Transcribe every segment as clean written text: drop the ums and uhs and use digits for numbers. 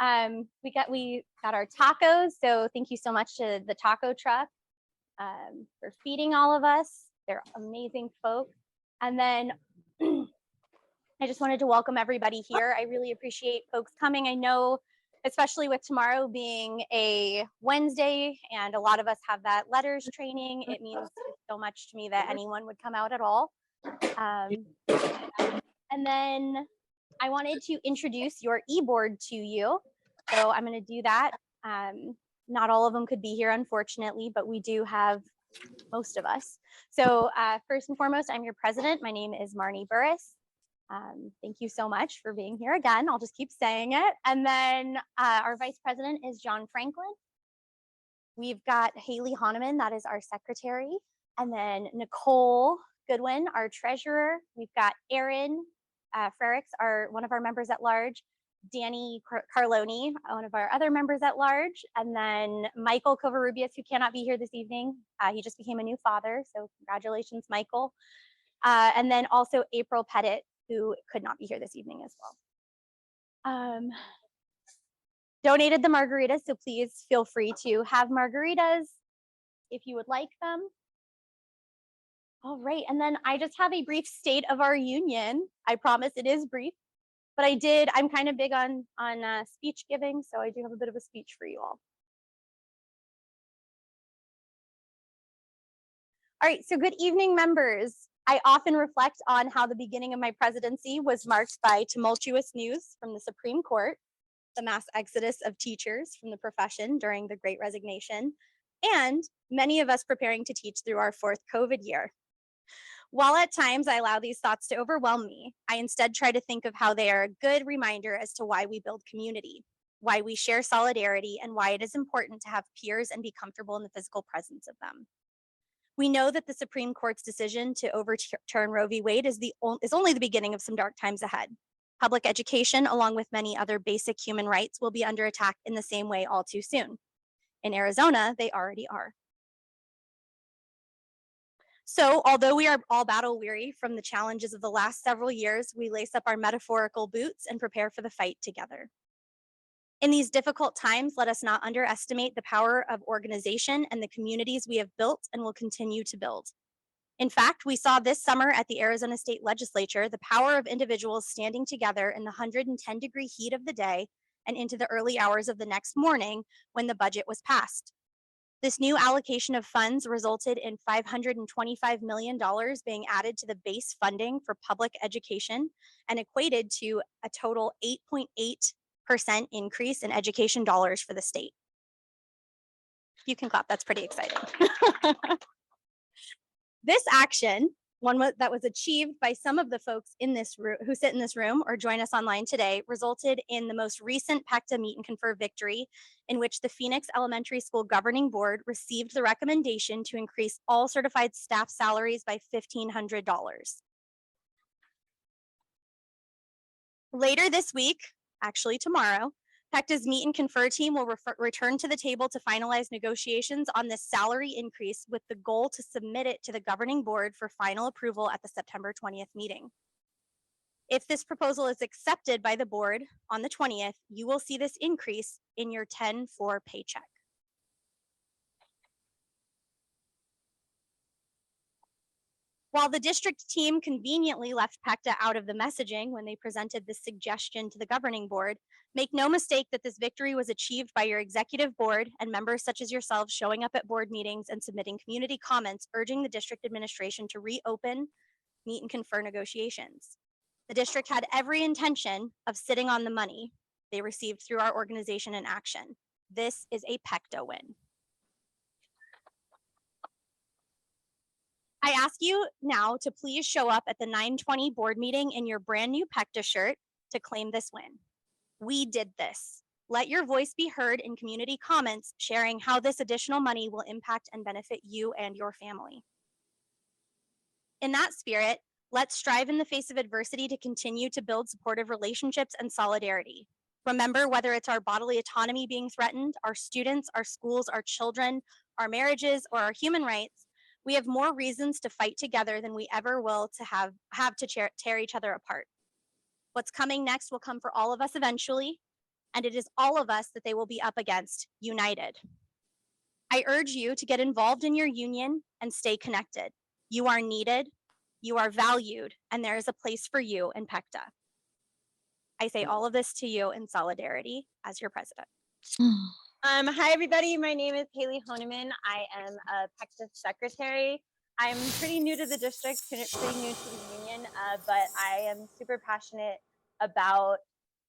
We got our tacos, so thank you so much to the taco truck for feeding all of us. They're amazing folks. And then I just wanted to welcome everybody here. I really appreciate folks coming. I know, especially with tomorrow being a Wednesday and a lot of us have that letters training, it means so much to me that anyone would come out at all. And then I wanted to introduce your e-board to you. So I'm going to do that. Not all of them could be here, unfortunately, but we do have most of us. So first and foremost, I'm your president. My name is Marnee Burrus. Thank you so much for being here again. I'll just keep saying it. And then our vice president is John Franklin. We've got Haley Honeman, that is our secretary. And then Nicole Goodwin, our treasurer. We've got Erin Freriks, one of our members at large. Dani Carloni, one of our other members at large. And then Michael Covarrubias, who cannot be here this evening. He just became a new father, so congratulations, Michael. And then also April Pettit, who could not be here this evening as well. Donated the margaritas, so please feel free to have margaritas if you would like them. All right, and then I just have a brief state of our union. I promise it is brief, but I'm kind of big on speech giving, so I do have a bit of a speech for you all. All right, so good evening, members. I often reflect on how the beginning of my presidency was marked by tumultuous news from the Supreme Court, the mass exodus of teachers from the profession during the Great Resignation, and many of us preparing to teach through our fourth COVID year. While at times I allow these thoughts to overwhelm me, I instead try to think of how they are a good reminder as to why we build community, why we share solidarity, and why it is important to have peers and be comfortable in the physical presence of them. We know that the Supreme Court's decision to overturn Roe v. Wade is only the beginning of some dark times ahead. Public education, along with many other basic human rights, will be under attack in the same way all too soon. In Arizona, they already are. So, although we are all battle weary from the challenges of the last several years, we lace up our metaphorical boots and prepare for the fight together. In these difficult times, let us not underestimate the power of organization and the communities we have built and will continue to build. In fact, we saw this summer at the Arizona State Legislature the power of individuals standing together in the 110-degree heat of the day and into the early hours of the next morning when the budget was passed. This new allocation of funds resulted in $525 million being added to the base funding for public education and equated to a total 8.8% increase in education dollars for the state. You can clap, that's pretty exciting. This action, one that was achieved by some of the folks in this room who sit in this room or join us online today, resulted in the most recent Pecta Meet and Confer victory, in which the Phoenix Elementary School Governing Board received the recommendation to increase all certified staff salaries by $1,500. Later this week, actually tomorrow, Pecta's Meet and Confer team will return to the table to finalize negotiations on this salary increase with the goal to submit it to the governing board for final approval at the September 20th meeting. If this proposal is accepted by the board on the 20th, you will see this increase in your 10-4 paycheck. While the district team conveniently left Pecta out of the messaging when they presented this suggestion to the governing board, make no mistake that this victory was achieved by your executive board and members such as yourselves showing up at board meetings and submitting community comments urging the district administration to reopen meet and confer negotiations. The district had every intention of sitting on the money they received through our organization and action. This is a Pecta win. I ask you now to please show up at the 9:20 board meeting in your brand new Pecta shirt to claim this win. We did this. Let your voice be heard in community comments sharing how this additional money will impact and benefit you and your family. In that spirit, let's strive in the face of adversity to continue to build supportive relationships and solidarity. Remember, whether it's our bodily autonomy being threatened, our students, our schools, our children, our marriages, or our human rights, we have more reasons to fight together than we ever will to have to tear each other apart. What's coming next will come for all of us eventually, and it is all of us that they will be up against, united. I urge you to get involved in your union and stay connected. You are needed, you are valued, and there is a place for you in Pecta. I say all of this to you in solidarity as your president. Hi, everybody. My name is Honeman. I am a Pecta secretary. I'm pretty new to the district, pretty new to the union, but I am super passionate about,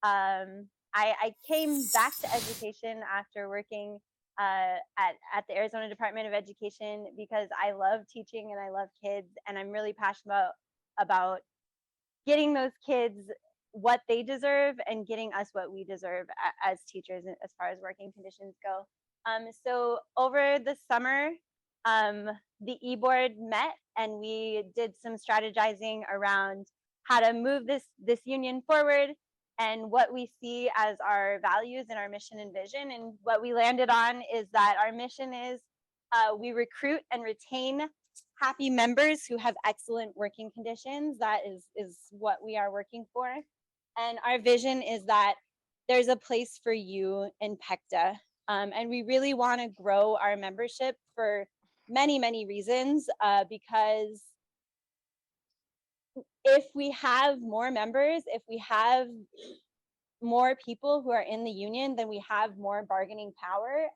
I came back to education after working at the Arizona Department of Education because I love teaching and I love kids, and I'm really passionate about getting those kids what they deserve and getting us what we deserve as teachers as far as working conditions go. So over the summer, the e-board met and we did some strategizing around how to move this union forward and what we see as our values and our mission and vision. And what we landed on is that our mission is we recruit and retain happy members who have excellent working conditions. That is what we are working for. And our vision is that there's a place for you in Pecta. And we really want to grow our membership for many, many reasons, because if we have more members, if we have more people who are in the union, then we have more bargaining power.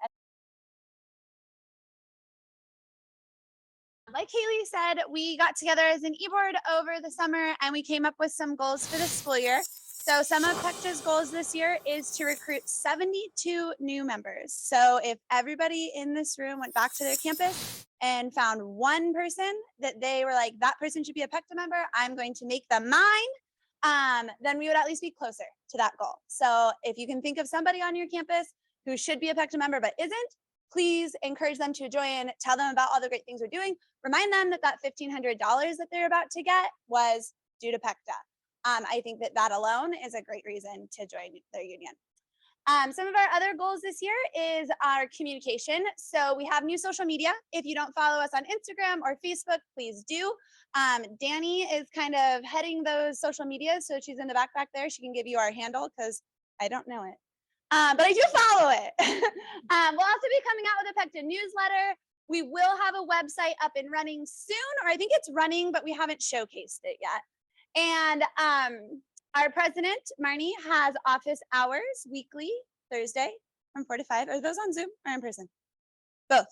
Like Haley said, we got together as an e-board over the summer and we came up with some goals for the school year. So some of Pecta's goals this year is to recruit 72 new members. So if everybody in this room went back to their campus and found one person that they were like, that person should be a Pecta member, I'm going to make them mine, then we would at least be closer to that goal. So if you can think of somebody on your campus who should be a Pecta member but isn't, please encourage them to join, tell them about all the great things we're doing. Remind them that that $1,500 that they're about to get was due to Pecta. I think that alone is a great reason to join their union. Some of our other goals this year is our communication. So we have new social media. If you don't follow us on Instagram or Facebook, please do. Dani is kind of heading those social medias. So she's in the back there. She can give you our handle because I don't know it. But I do follow it. We'll also be coming out with a Pecta newsletter. We will have a website up and running soon, or I think it's running, but we haven't showcased it yet. And our president, Marnee, has office hours weekly, Thursday from 4 to 5. Are those on Zoom or in person? Both.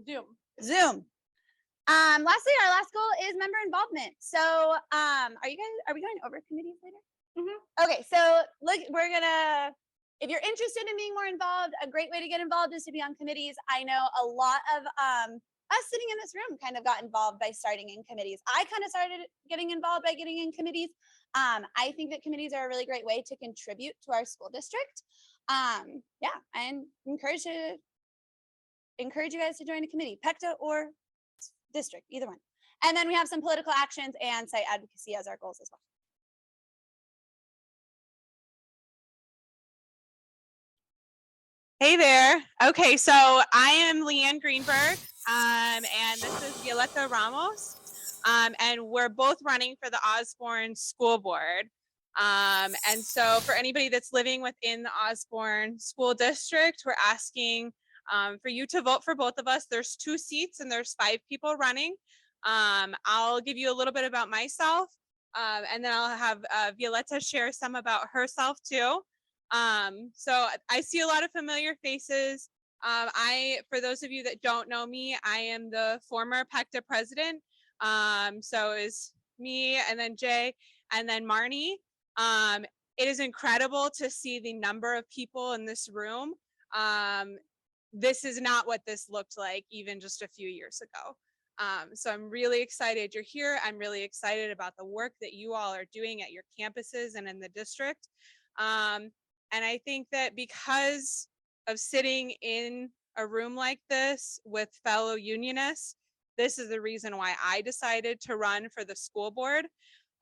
Zoom. Lastly, our last goal is member involvement. So are we going over committees later? Mm-hmm. Okay, so look, if you're interested in being more involved, a great way to get involved is to be on committees. I know a lot of us sitting in this room kind of got involved by starting in committees. I kind of started getting involved by getting in committees. I think that committees are a really great way to contribute to our school district. Yeah, and encourage you guys to join a committee, Pecta or district, either one. And then we have some political actions and site advocacy as our goals as well. Hey there. Okay, so I am Leanne Greenburg, and this is Violeta Ramos, and we're both running for the Osborne School Board. And so for anybody that's living within the Osborne School District, we're asking for you to vote for both of us. There's 2 seats and there's 5 people running. I'll give you a little bit about myself, and then I'll have Violeta share some about herself too. So I see a lot of familiar faces. For those of you that don't know me, I am the former Pecta president. So is me and then Jay and then Marnee. It is incredible to see the number of people in this room. This is not what this looked like even just a few years ago. So I'm really excited you're here. I'm really excited about the work that you all are doing at your campuses and in the district. And I think that because of sitting in a room like this with fellow unionists, this is the reason why I decided to run for the school board.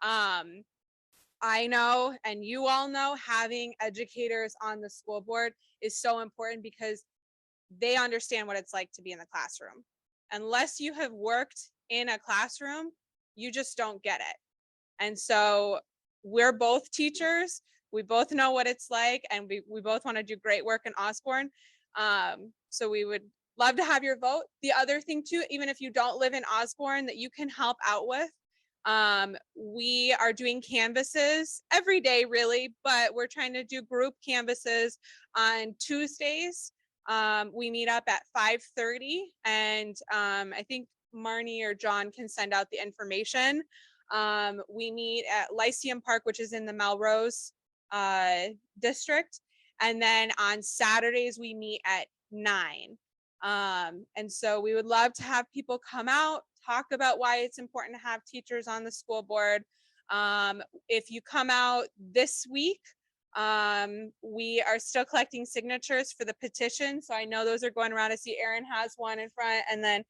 I know, and you all know, having educators on the school board is so important because they understand what it's like to be in the classroom. Unless you have worked in a classroom, you just don't get it. And so we're both teachers. we both know what it's like, and we both want to do great work in Osborne. So we would love to have your vote. The other thing too, even if you don't live in Osborne, that you can help out with, we are doing canvases every day really, but we're trying to do group canvases on Tuesdays. We meet up at 5:30, and I think Marnee or John can send out the information. We meet at Lyceum Park, which is in the Melrose district. And then on Saturdays, we meet at 9. And so we would love to have people come out, talk about why it's important to have teachers on the school board. If you come out this week, we are still collecting signatures for the petition. So I know those are going around. I see Erin has one in front, and then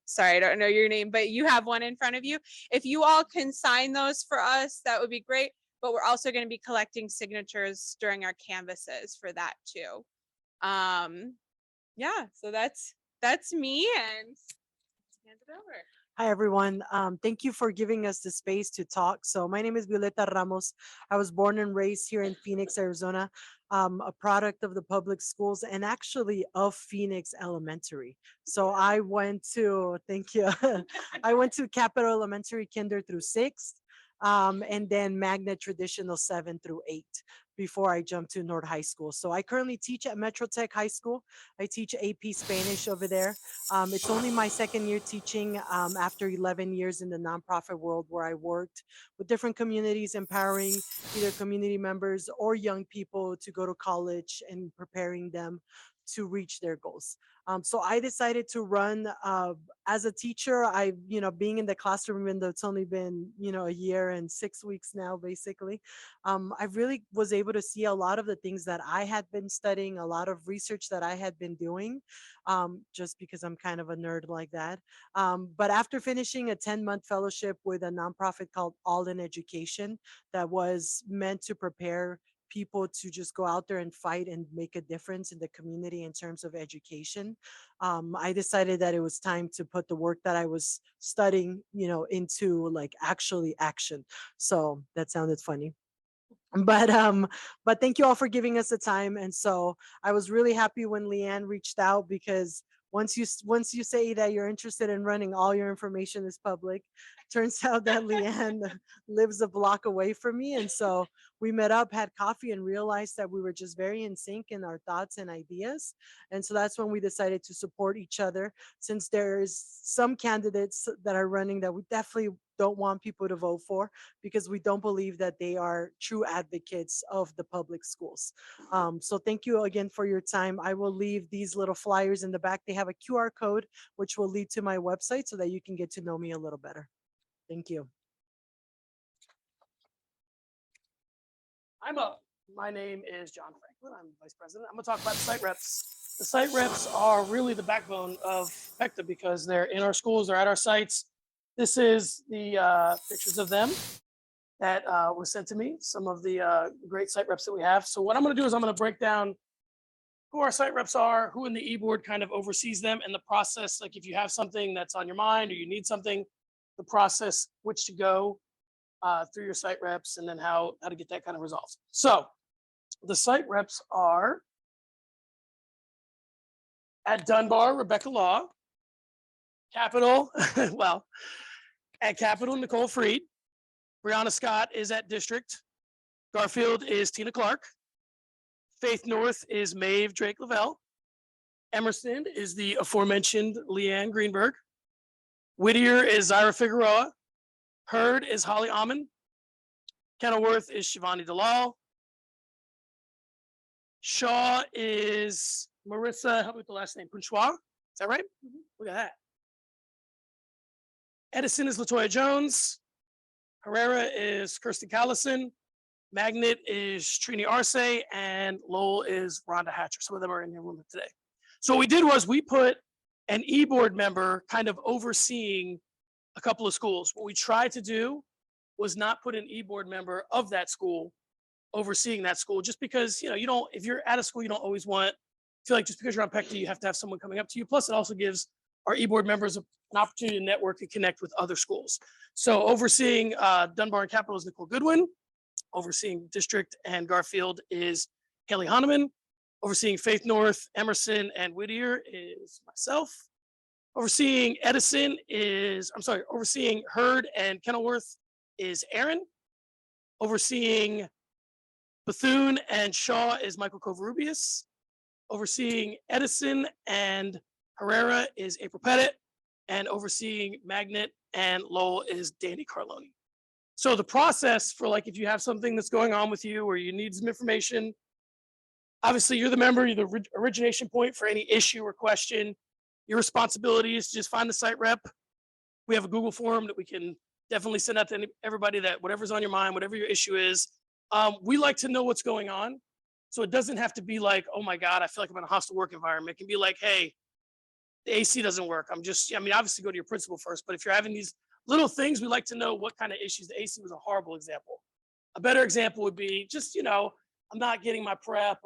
sorry, I don't know your name, but you have one in front of you. If you all can sign those for us, that would be great. But we're also going to be collecting signatures during our canvases for that too. Yeah, so that's me, and hand it over. Hi, everyone. Thank you for giving us the space to talk. So my name is Violeta Ramos. I was born and raised here in Phoenix, Arizona, a product of the public schools and actually of Phoenix Elementary. So I went to, thank you. I went to Capital Elementary Kinder through 6th, and then Magnet Traditional 7 through 8 before I jumped to North High School. So I currently teach at Metro Tech High School. I teach AP Spanish over there. It's only my 2nd year teaching after 11 years in the nonprofit world, where I worked with different communities, empowering either community members or young people to go to college and preparing them to reach their goals. So I decided to run as a teacher. I, being in the classroom, even though it's only been, a year and 6 weeks now, basically, I really was able to see a lot of the things that I had been studying, a lot of research that I had been doing, just because I'm kind of a nerd like that. But after finishing a 10-month fellowship with a nonprofit called All in Education, that was meant to prepare people to just go out there and fight and make a difference in the community in terms of education, I decided that it was time to put the work that I was studying, into like actually action. So that sounded funny. But thank you all for giving us the time. And so I was really happy when Leanne reached out, because once you say that you're interested in running, all your information is public. Turns out that Leanne lives a block away from me. And so we met up, had coffee, and realized that we were just very in sync in our thoughts and ideas. And so that's when we decided to support each other, since there's some candidates that are running that we definitely don't want people to vote for, because we don't believe that they are true advocates of the public schools. So thank you again for your time. I will leave these little flyers in the back. They have a QR code, which will lead to my website so that you can get to know me a little better. Thank you. I'm up. My name is John Franklin. I'm vice president. I'm going to talk about the site reps. The site reps are really the backbone of Pecta, because they're in our schools, they're at our sites. This is the pictures of them that were sent to me, some of the great site reps that we have. So what I'm going to do is I'm going to break down who our site reps are, who in the e-board kind of oversees them, and the process. Like if you have something that's on your mind or you need something, the process, which to go through your site reps, and then how to get that kind of resolved. So the site reps are at Dunbar, Rebecca Law, Capital, well, at Capital, Nicole Freed. Brianna Scott is at District. Garfield is Tina Clark. Faith North is Maeve Drake Lavelle. Emerson is the aforementioned Leanne Greenburg. Whittier is Zyra Figueroa. Hurd is Holly Amon. Kenilworth is Shivani Dalal. Shaw is Marissa, help me with the last name, Punchwa. Is that right? Look at that. Edison is Latoya Jones. Herrera is Kirsten Callison. Magnet is Trini Arce, and Lowell is Rhonda Hatcher. Some of them are in your room today. So what we did was we put an e-board member kind of overseeing a couple of schools. What we tried to do was not put an e-board member of that school overseeing that school, just because, you don't, if you're at a school, you don't always feel like just because you're on Pecta, you have to have someone coming up to you. Plus, it also gives our e-board members an opportunity to network and connect with other schools. So overseeing Dunbar and Capital is Nicole Goodwin. Overseeing District and Garfield is Haley Honeman. Overseeing Faith North, Emerson, and Whittier is myself. Overseeing overseeing Hurd and Kenilworth is Aaron. Overseeing Bethune and Shaw is Michael Covarrubias. Overseeing Edison and Herrera is April Pettit. And overseeing Magnet and Lowell is Dani Carloni. So the process for, like, if you have something that's going on with you or you need some information, obviously you're the member, you're the origination point for any issue or question. Your responsibility is to just find the site rep. We have a Google form that we can definitely send out to everybody, that whatever's on your mind, whatever your issue is. We like to know what's going on. So it doesn't have to be like, oh my God, I feel like I'm in a hostile work environment. It can be like, hey, the AC doesn't work. Obviously go to your principal first, but if you're having these little things, we like to know what kind of issues. The AC was a horrible example. A better example would be just, I'm not getting my prep.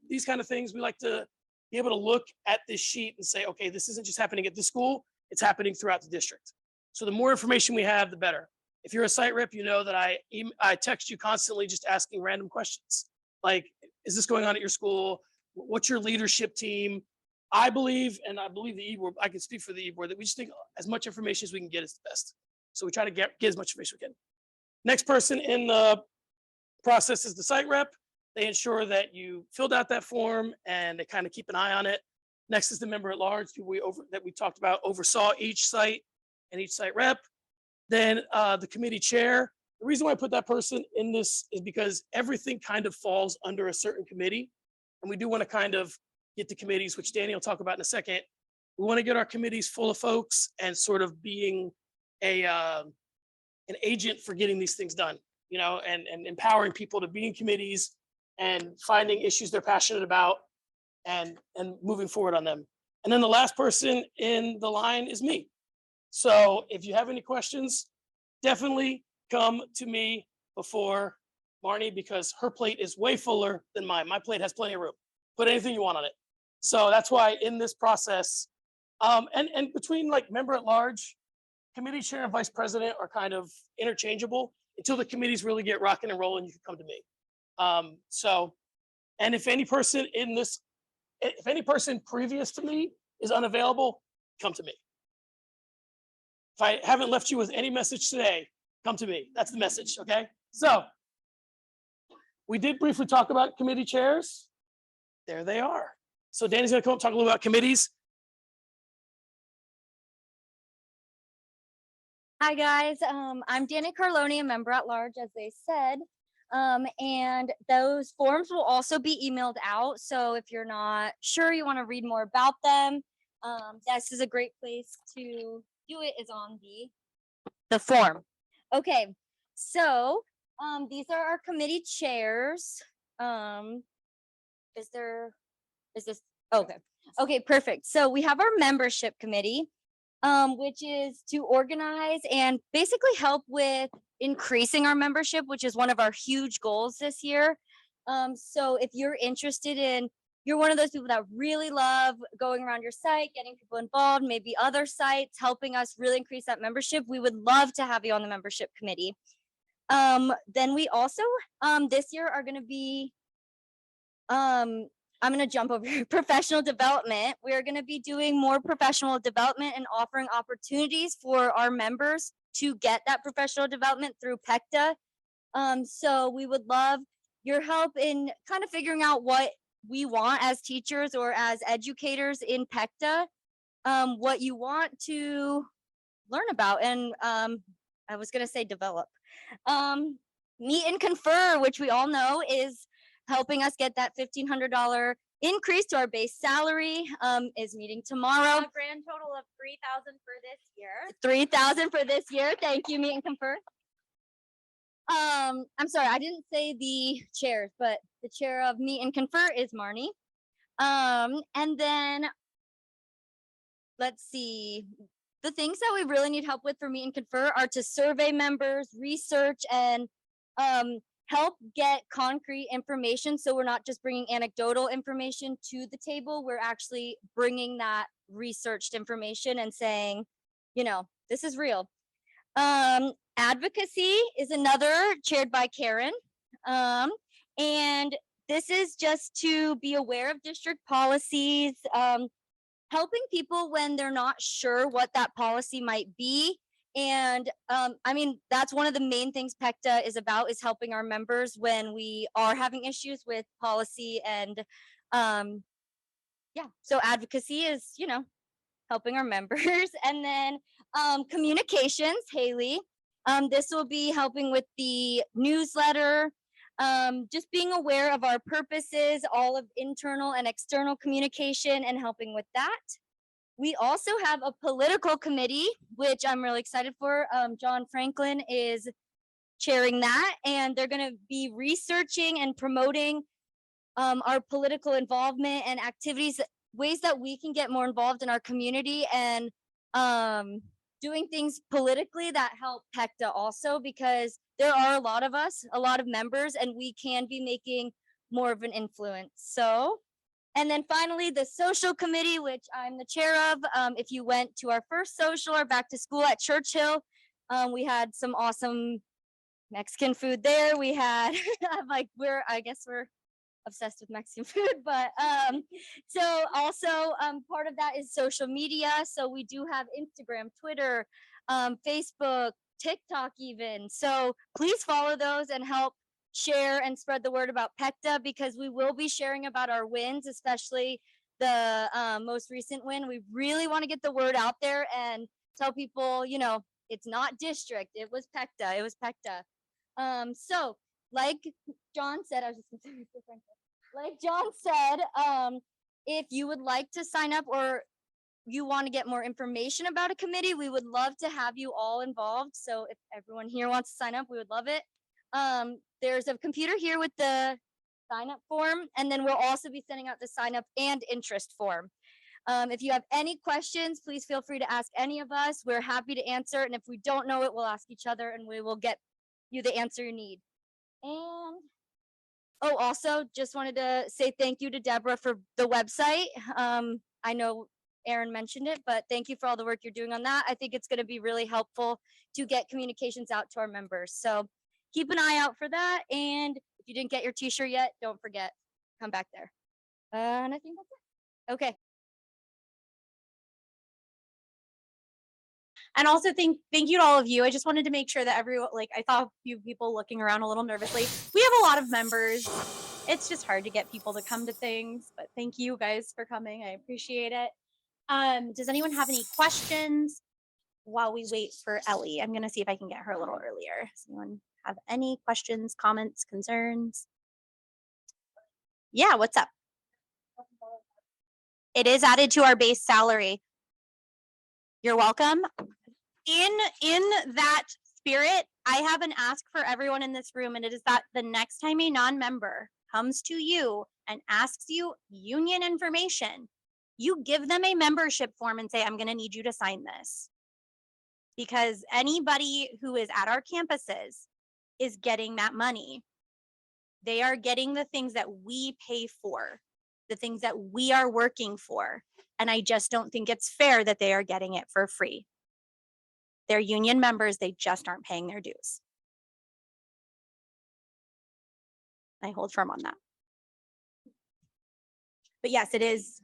These kind of things. We like to be able to look at this sheet and say, okay, this isn't just happening at this school, it's happening throughout the district. So the more information we have, the better. If you're a site rep, you know that I text you constantly just asking random questions. Like, is this going on at your school? What's your leadership team? I believe the e-board, I can speak for the e-board, that we just think as much information as we can get is the best. So we try to get as much information as we can. Next person in the process is the site rep. They ensure that you filled out that form and they kind of keep an eye on it. Next is the member at large, who that we talked about, oversaw each site and each site rep. Then the committee chair. The reason why I put that person in this is because everything kind of falls under a certain committee. And we do want to kind of get the committees, which Dani will talk about in a second. We want to get our committees full of folks and sort of being an agent for getting these things done, and empowering people to be in committees and finding issues they're passionate about and moving forward on them. And then the last person in the line is me. So if you have any questions, definitely come to me before Marnee, because her plate is way fuller than mine. My plate has plenty of room. Put anything you want on it. So that's why in this process, and between like member at large, committee chair and vice president are kind of interchangeable until the committees really get rocking and rolling. You can come to me. And if any person previous to me is unavailable, come to me. If I haven't left you with any message today, come to me. That's the message, okay? So we did briefly talk about committee chairs. There they are. So Dani's gonna come up and talk a little about committees. Hi guys, I'm Dani Carloni, a member at large, as they said. And those forms will also be emailed out. So if you're not sure, you want to read more about them, this is a great place to do it, is on the form. Okay, so these are our committee chairs. Is this okay, perfect. So we have our membership committee, which is to organize and basically help with increasing our membership, which is one of our huge goals this year. So if you're interested you're one of those people that really love going around your site, getting people involved, maybe other sites, helping us really increase that membership, we would love to have you on the membership committee. Then we also, this year are gonna be, I'm gonna jump over here, professional development. We're gonna be doing more professional development and offering opportunities for our members to get that professional development through Pecta. So we would love your help in kind of figuring out what we want as teachers or as educators in Pecta, what you want to learn about. And I was gonna say develop. Meet and confer, which we all know is helping us get that $1,500 increase to our base salary, is meeting tomorrow. A grand total of $3,000 for this year. 3,000 for this year. Thank you, meet and confer. I'm sorry, I didn't say the chairs, but the chair of meet and confer is Marnee. And then let's see. The things that we really need help with for meet and confer are to survey members, research, and help get concrete information. So we're not just bringing anecdotal information to the table. We're actually bringing that researched information and saying, this is real. Advocacy is another, chaired by Karen. And this is just to be aware of district policies, helping people when they're not sure what that policy might be. And I mean, that's one of the main things PECTA is about, is helping our members when we are having issues with policy. And yeah, so advocacy is, you know, helping our members. And then communications, Haley. This will be helping with the newsletter, just being aware of our purposes, all of internal and external communication, and helping with that. We also have a political committee, which I'm really excited for. John Franklin is chairing that, and they're going to be researching and promoting our political involvement and activities, ways that we can get more involved in our community, and doing things politically that help PECTA also, because there are a lot of us, a lot of members, and we can be making more of an influence. So, and then finally, the social committee, which I'm the chair of. If you went to our first social or back to school at Churchill, we had some awesome Mexican food there. We had, I guess we're obsessed with Mexican food, but so also part of that is social media. So we do have Instagram, Twitter, Facebook, TikTok even. So please follow those and help share and spread the word about PECTA, because we will be sharing about our wins, especially the most recent win. We really want to get the word out there and tell people, you know, it's not district, it was PECTA, it was PECTA. So like John said, I was just gonna say this, like John said, if you would like to sign up or you want to get more information about a committee, we would love to have you all involved. So if everyone here wants to sign up, we would love it. There's a computer here with the sign up form, and then we'll also be sending out the sign up and interest form. If you have any questions, please feel free to ask any of us. We're happy to answer. And if we don't know it, we'll ask each other and we will get you the answer you need. And oh, also just wanted to say thank you to Deborah for the website. I know Erin mentioned it, but thank you for all the work you're doing on that. I think it's going to be really helpful to get communications out to our members. So keep an eye out for that. And if you didn't get your t-shirt yet, don't forget, come back there. And I think that's it. Okay. And also thank you to all of you. I just wanted to make sure that everyone, like, I saw a few people looking around a little nervously. We have a lot of members. It's just hard to get people to come to things, but thank you guys for coming. I appreciate it. Does anyone have any questions while we wait for Ellie? I'm going to see if I can get her a little earlier. Does anyone have any questions, comments, concerns? Yeah, what's up? It is added to our base salary. You're welcome. In that spirit, I have an ask for everyone in this room, and it is that the next time a non-member comes to you and asks you union information, you give them a membership form and say, I'm going to need you to sign this. Because anybody who is at our campuses is getting that money. They are getting the things that we pay for, the things that we are working for. And I just don't think it's fair that they are getting it for free. They're union members, they just aren't paying their dues. I hold firm on that. But yes, it is.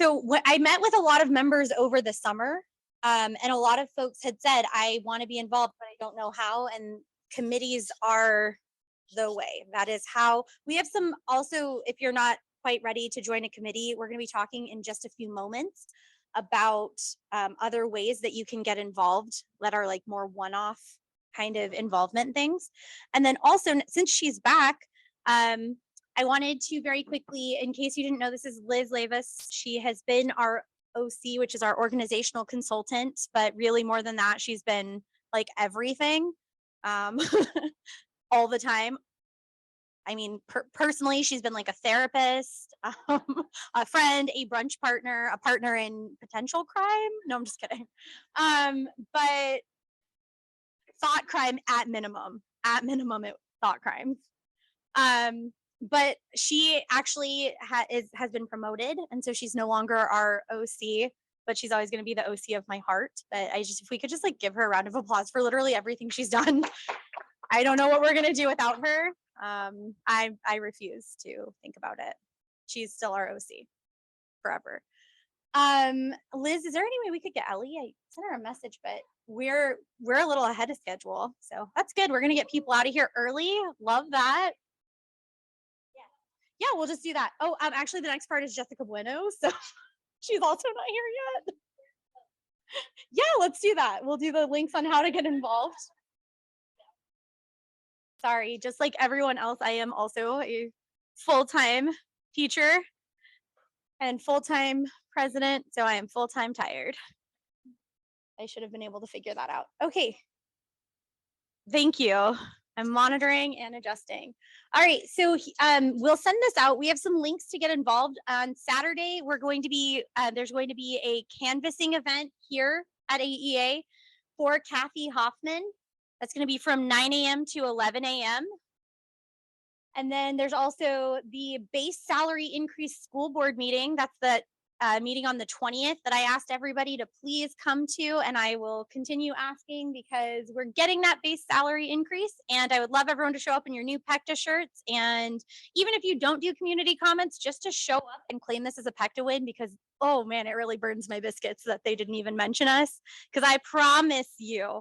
So what I met with a lot of members over the summer, and a lot of folks had said, I want to be involved, but I don't know how. And committees are the way. That is how we have some. Also, if you're not quite ready to join a committee, we're going to be talking in just a few moments about other ways that you can get involved that are like more one-off kind of involvement things. And then also, since she's back, I wanted to very quickly, in case you didn't know, this is Liz Levis. She has been our OC, which is our organizational consultant, but really more than that, she's been like everything all the time. I mean, personally, she's been like a therapist, a friend, a brunch partner, a partner in potential crime. No, I'm just kidding. But thought crime at minimum, thought crimes. But she actually has been promoted, and so she's no longer our OC. but she's always going to be the OC of my heart. But if we could just like give her a round of applause for literally everything she's done. I don't know what we're going to do without her. I refuse to think about it. She's still our OC forever. Liz, is there any way we could get Ellie? I sent her a message, but we're a little ahead of schedule. So that's good. We're going to get people out of here early. Love that. Yeah, we'll just do that. Oh, actually the next part is Jessica Bueno. So she's also not here yet. Yeah, let's do that. We'll do the links on how to get involved. Sorry, just like everyone else, I am also a full-time teacher and full-time president, so I am full-time tired. I should have been able to figure that out. Okay. Thank you. I'm monitoring and adjusting. All right, so we'll send this out. We have some links to get involved. On Saturday, we're going to be, there's going to be a canvassing event here at AEA for Kathy Hoffman. That's going to be from 9 a.m. to 11 a.m. And then there's also the base salary increase school board meeting. That's the meeting on the 20th that I asked everybody to please come to, and I will continue asking because we're getting that base salary increase, and I would love everyone to show up in your new Pecta shirts. And even if you don't do community comments, just to show up and claim this as a Pecta win, because oh man, it really burns my biscuits that they didn't even mention us. Because I promise you,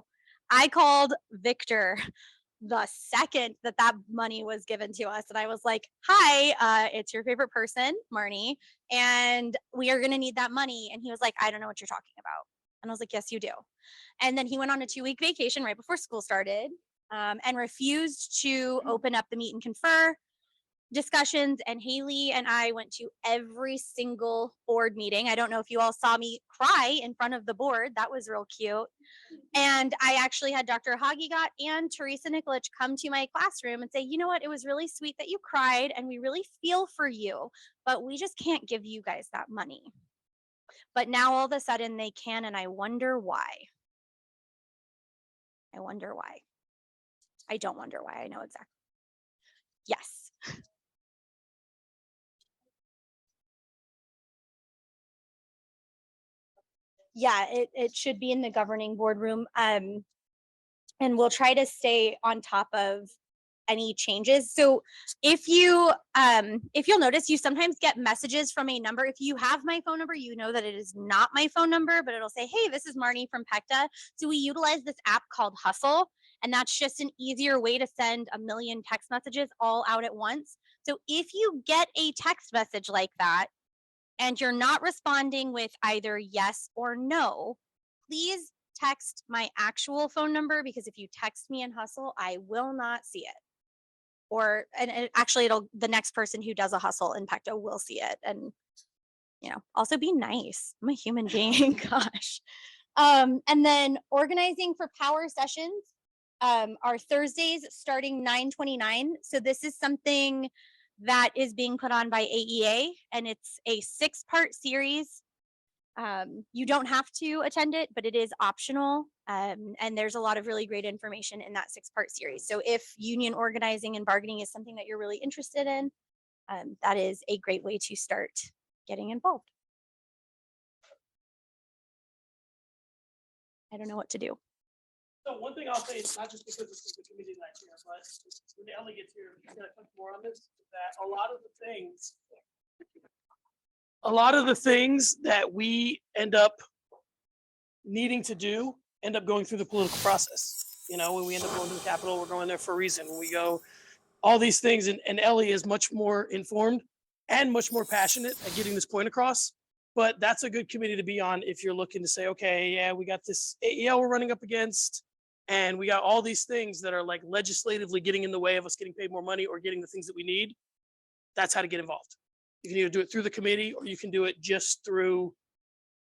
I called Victor the second that money was given to us. And I was like, hi, it's your favorite person, Marnee, and we are going to need that money. And he was like, I don't know what you're talking about. And I was like, yes, you do. And then he went on a 2-week vacation right before school started and refused to open up the meet and confer discussions. And Haley and I went to every single board meeting. I don't know if you all saw me cry in front of the board. That was real cute. And I actually had Dr. Hagigot and Teresa Nikolic come to my classroom and say, you know what, it was really sweet that you cried and we really feel for you, but we just can't give you guys that money. But now all of a sudden they can, and I wonder why. I wonder why. I don't wonder why. I know exactly. Yes. Yeah, it should be in the governing boardroom. And we'll try to stay on top of any changes. So if you'll notice, you sometimes get messages from a number. If you have my phone number, you know that it is not my phone number, but it'll say, hey, this is Marnee from Pecta. So we utilize this app called Hustle, and that's just an easier way to send a million text messages all out at once. So if you get a text message like that, and you're not responding with either yes or no, please text my actual phone number, because if you text me in Hustle, I will not see it. And actually the next person who does a Hustle in Pecta will see it. And, also be nice. I'm a human being, gosh. And then organizing for power sessions are Thursdays starting 9/29. So this is something that is being put on by AEA, and it's a 6-part series. You don't have to attend it, but it is optional. And there's a lot of really great information in that 6-part series. So if union organizing and bargaining is something that you're really interested in, that is a great way to start getting involved. I don't know what to do. So one thing I'll say, is not just because this is the committee night here, but when Ellie gets here, she's gonna touch more on this, that a lot of the things that we end up needing to do end up going through the political process. When we end up going to the Capitol, we're going there for a reason. When we go, all these things, and Ellie is much more informed and much more passionate at getting this point across. But that's a good committee to be on if you're looking to say, okay, yeah, we got this AEL we're running up against, and we got all these things that are like legislatively getting in the way of us getting paid more money or getting the things that we need. That's how to get involved. You can either do it through the committee, or you can do it just through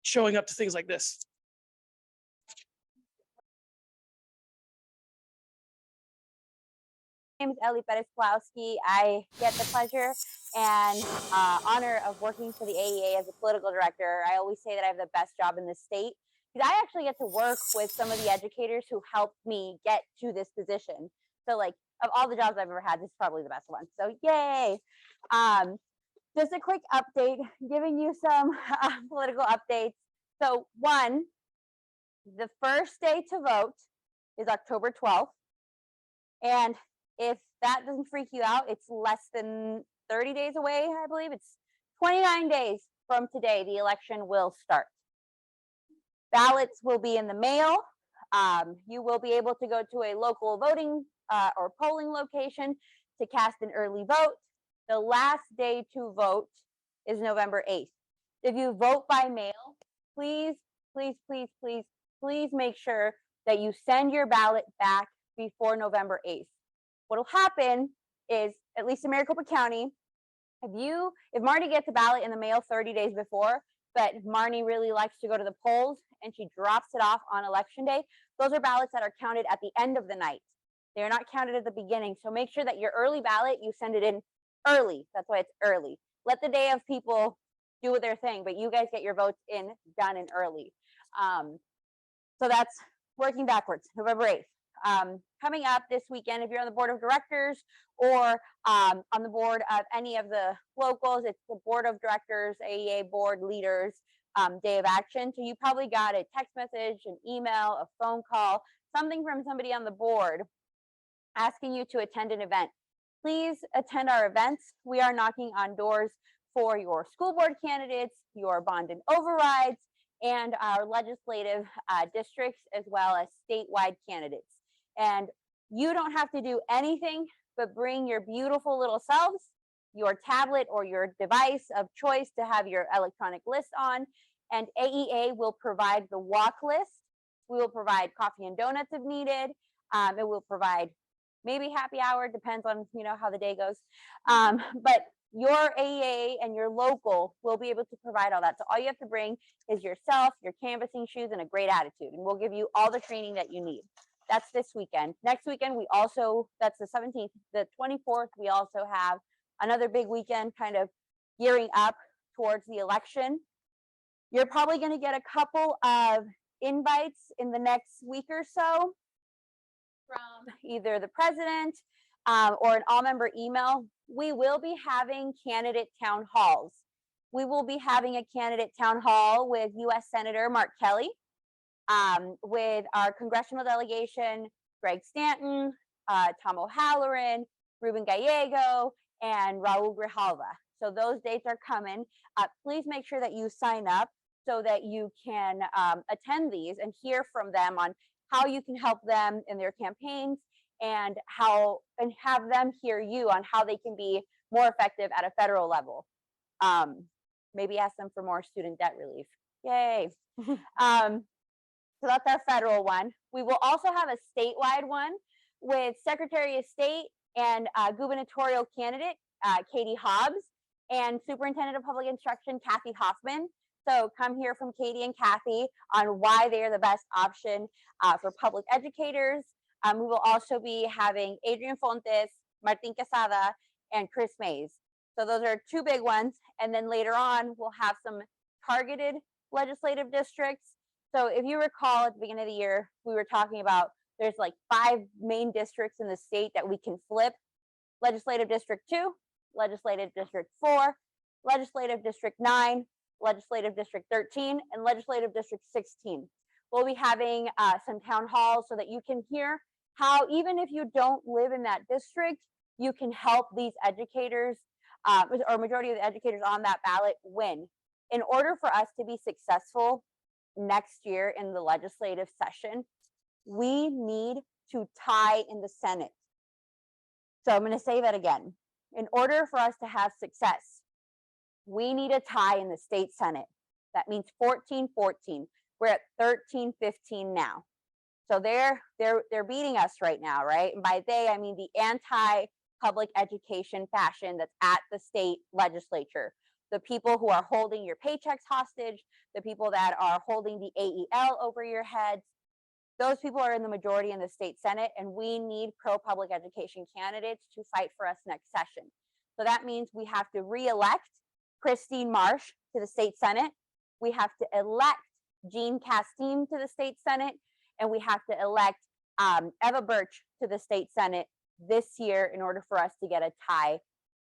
showing up to things like this. My name is Ellie Perez-Pawloski. I get the pleasure and honor of working for the AEA as a political director. I always say that I have the best job in the state, because I actually get to work with some of the educators who helped me get to this position. So like, of all the jobs I've ever had, this is probably the best one. So yay. Just a quick update, giving you some political updates. So one, the first day to vote is October 12th. And if that doesn't freak you out, it's less than 30 days away, I believe. It's 29 days from today, the election will start. Ballots will be in the mail. You will be able to go to a local voting or polling location to cast an early vote. The last day to vote is November 8th. If you vote by mail, please, please, please, please, please make sure that you send your ballot back before November 8th. What'll happen is, at least in Maricopa County, if Marnee gets a ballot in the mail 30 days before, but Marnee really likes to go to the polls and she drops it off on election day, those are ballots that are counted at the end of the night. They're not counted at the beginning. So make sure that your early ballot, you send it in early. That's why it's early. Let the day of people do their thing, but you guys get your votes done in early. So that's working backwards, November 8th. Coming up this weekend, if you're on the board of directors or on the board of any of the locals, it's the board of directors, AEA board leaders, day of action. So you probably got a text message, an email, a phone call, something from somebody on the board asking you to attend an event. Please attend our events. We are knocking on doors for your school board candidates, your bond and overrides, and our legislative districts, as well as statewide candidates. And you don't have to do anything but bring your beautiful little selves, your tablet or your device of choice to have your electronic list on, and AEA will provide the walk list. We will provide coffee and donuts if needed. It will provide maybe happy hour, depends on how the day goes. But your AEA and your local will be able to provide all that. So all you have to bring is yourself, your canvassing shoes, and a great attitude, and we'll give you all the training that you need. That's this weekend. Next weekend, that's the 17th, the 24th, we also have another big weekend kind of gearing up towards the election. You're probably going to get a couple of invites in the next week or so from either the president or an all-member email. We will be having candidate town halls. We will be having a candidate town hall with U.S. Senator Mark Kelly, with our congressional delegation, Greg Stanton, Tom O'Halloran, Ruben Gallego, and Raul Grijalva. So those dates are coming. Please make sure that you sign up so that you can attend these and hear from them on how you can help them in their campaigns, and have them hear you on how they can be more effective at a federal level. Maybe ask them for more student debt relief. Yay. So that's our federal one. We will also have a statewide one with Secretary of State and gubernatorial candidate, Katie Hobbs, and Superintendent of Public Instruction, Kathy Hoffman. So come hear from Katie and Kathy on why they are the best option for public educators. We will also be having Adrian Fontes, Martin Quesada, and Chris Mays. So those are two big ones. And then later on, we'll have some targeted legislative districts. So if you recall at the beginning of the year, we were talking about there's like 5 main districts in the state that we can flip. Legislative District 2, Legislative District 4, Legislative District 9, Legislative District 13, and Legislative District 16. We'll be having some town halls so that you can hear how, even if you don't live in that district, you can help these educators or majority of the educators on that ballot win. In order for us to be successful next year in the legislative session, we need to tie in the Senate. So I'm going to say that again. In order for us to have success, we need a tie in the state Senate. That means 14-14. We're at 13-15 now. So they're beating us right now, right? And by they, I mean the anti-public education faction that's at the state legislature. The people who are holding your paychecks hostage, the people that are holding the AEL over your heads, those people are in the majority in the state Senate, and we need pro-public education candidates to fight for us next session. So that means we have to re-elect Christine Marsh to the state Senate. We have to elect Jean Castine to the state Senate, and we have to elect Eva Birch to the state Senate this year in order for us to get a tie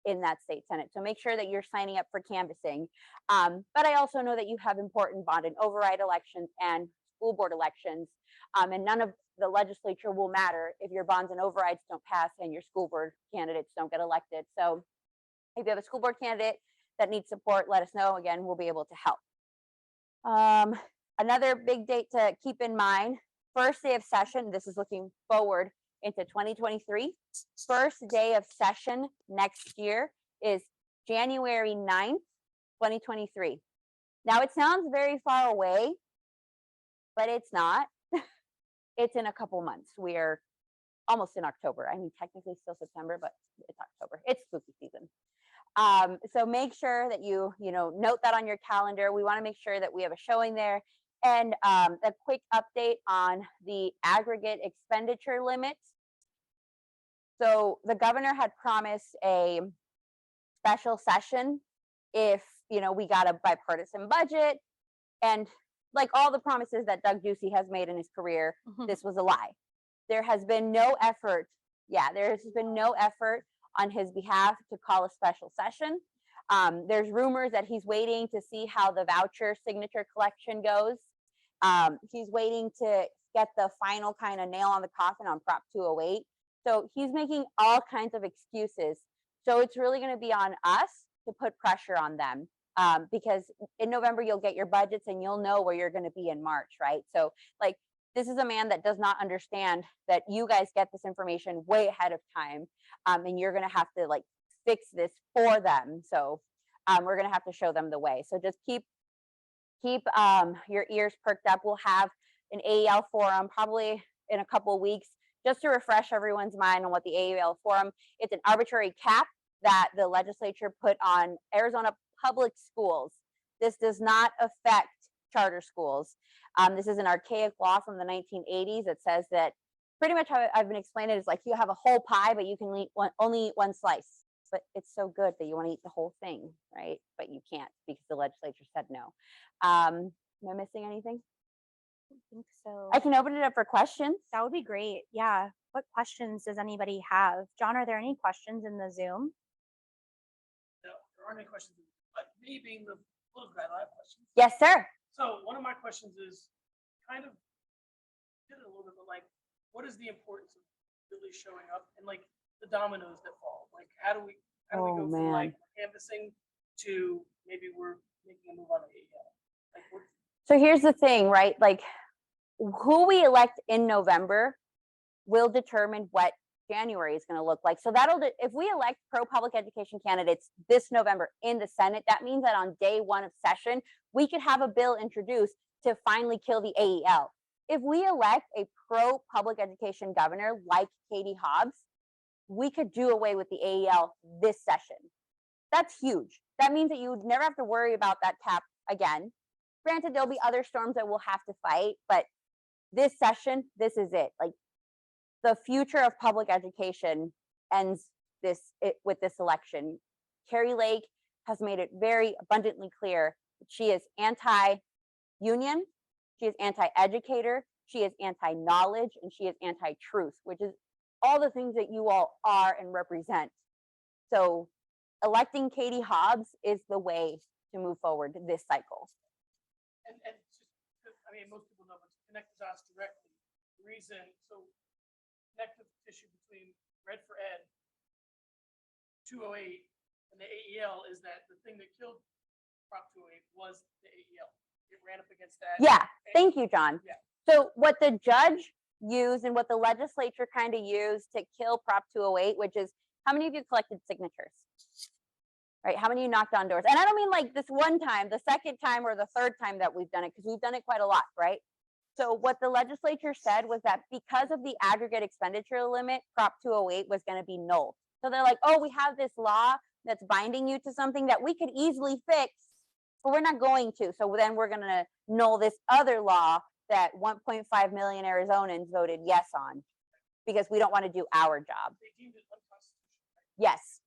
in that state Senate. So make sure that you're signing up for canvassing. But I also know that you have important bond and override elections and school board elections. And none of the legislature will matter if your bonds and overrides don't pass and your school board candidates don't get elected. So if you have a school board candidate that needs support, let us know. Again, we'll be able to help. Another big date to keep in mind, first day of session, this is looking forward into 2023. First day of session next year is January 9th, 2023. Now it sounds very far away, but it's not. It's in a couple months. We are almost in October. I mean, technically still September, but it's October. It's spooky season. So make sure that you note that on your calendar. We want to make sure that we have a showing there. And a quick update on the aggregate expenditure limits. So the governor had promised a special session if we got a bipartisan budget, and like all the promises that Doug Ducey has made in his career, this was a lie. There has been no effort. Yeah, there has been no effort on his behalf to call a special session. There's rumors that he's waiting to see how the voucher signature collection goes. He's waiting to get the final kind of nail on the coffin on Prop 208. So he's making all kinds of excuses. So it's really going to be on us to put pressure on them. Because in November, you'll get your budgets and you'll know where you're going to be in March, right? So like, this is a man that does not understand that you guys get this information way ahead of time. And you're going to have to like fix this for them. So we're going to have to show them the way. So just keep your ears perked up. We'll have an AEL forum probably in a couple of weeks, just to refresh everyone's mind on what the AEL forum, it's an arbitrary cap that the legislature put on Arizona public schools. This does not affect charter schools. This is an archaic law from the 1980s that says that pretty much how I've been explaining it is like you have a whole pie, but you can only eat one slice. But it's so good that you want to eat the whole thing, right? But you can't because the legislature said no. Am I missing anything? I don't think so. I can open it up for questions. That would be great. Yeah. What questions does anybody have? John, are there any questions in the Zoom? No, there aren't any questions. But me being the little guy, I have questions. Yes, sir. So one of my questions is kind of did it a little bit, but like, what is the importance of really showing up and like the dominoes that fall? Like, how do we go from like canvassing to maybe we're making a move on the AEL? Like, so here's the thing, right? Like, who we elect in November will determine what January is going to look like. So if we elect pro-public education candidates this November in the Senate, that means that on day one of session, we could have a bill introduced to finally kill the AEL. If we elect a pro-public education governor like Katie Hobbs, we could do away with the AEL this session. That's huge. That means that you would never have to worry about that cap again. Granted, there'll be other storms that we'll have to fight, but this session, this is it. Like, the future of public education ends with this election. Carrie Lake has made it very abundantly clear that she is anti-union, she is anti-educator, she is anti-knowledge, and she is anti-truth, which is all the things that you all are and represent. So electing Katie Hobbs is the way to move forward this cycle. and just, I mean, most people know, but to connect the dots directly, the reason, so connective tissue between Red for Ed, 208, and the AEL is that the thing that killed Prop 208 was the AEL. It ran up against that. Yeah, thank you, John. Yeah. So what the judge used and what the legislature kind of used to kill Prop 208, which is how many of you collected signatures? Right, how many of you knocked on doors? And I don't mean like this one time, the second time or the third time that we've done it, because we've done it quite a lot, right? So what the legislature said was that because of the aggregate expenditure limit, Prop 208 was going to be null. So they're like, oh, we have this law that's binding you to something that we could easily fix, but we're not going to. So then we're going to null this other law that 1.5 million Arizonans voted yes on because we don't want to do our job. They deemed it unconstitutional. Right? Yes.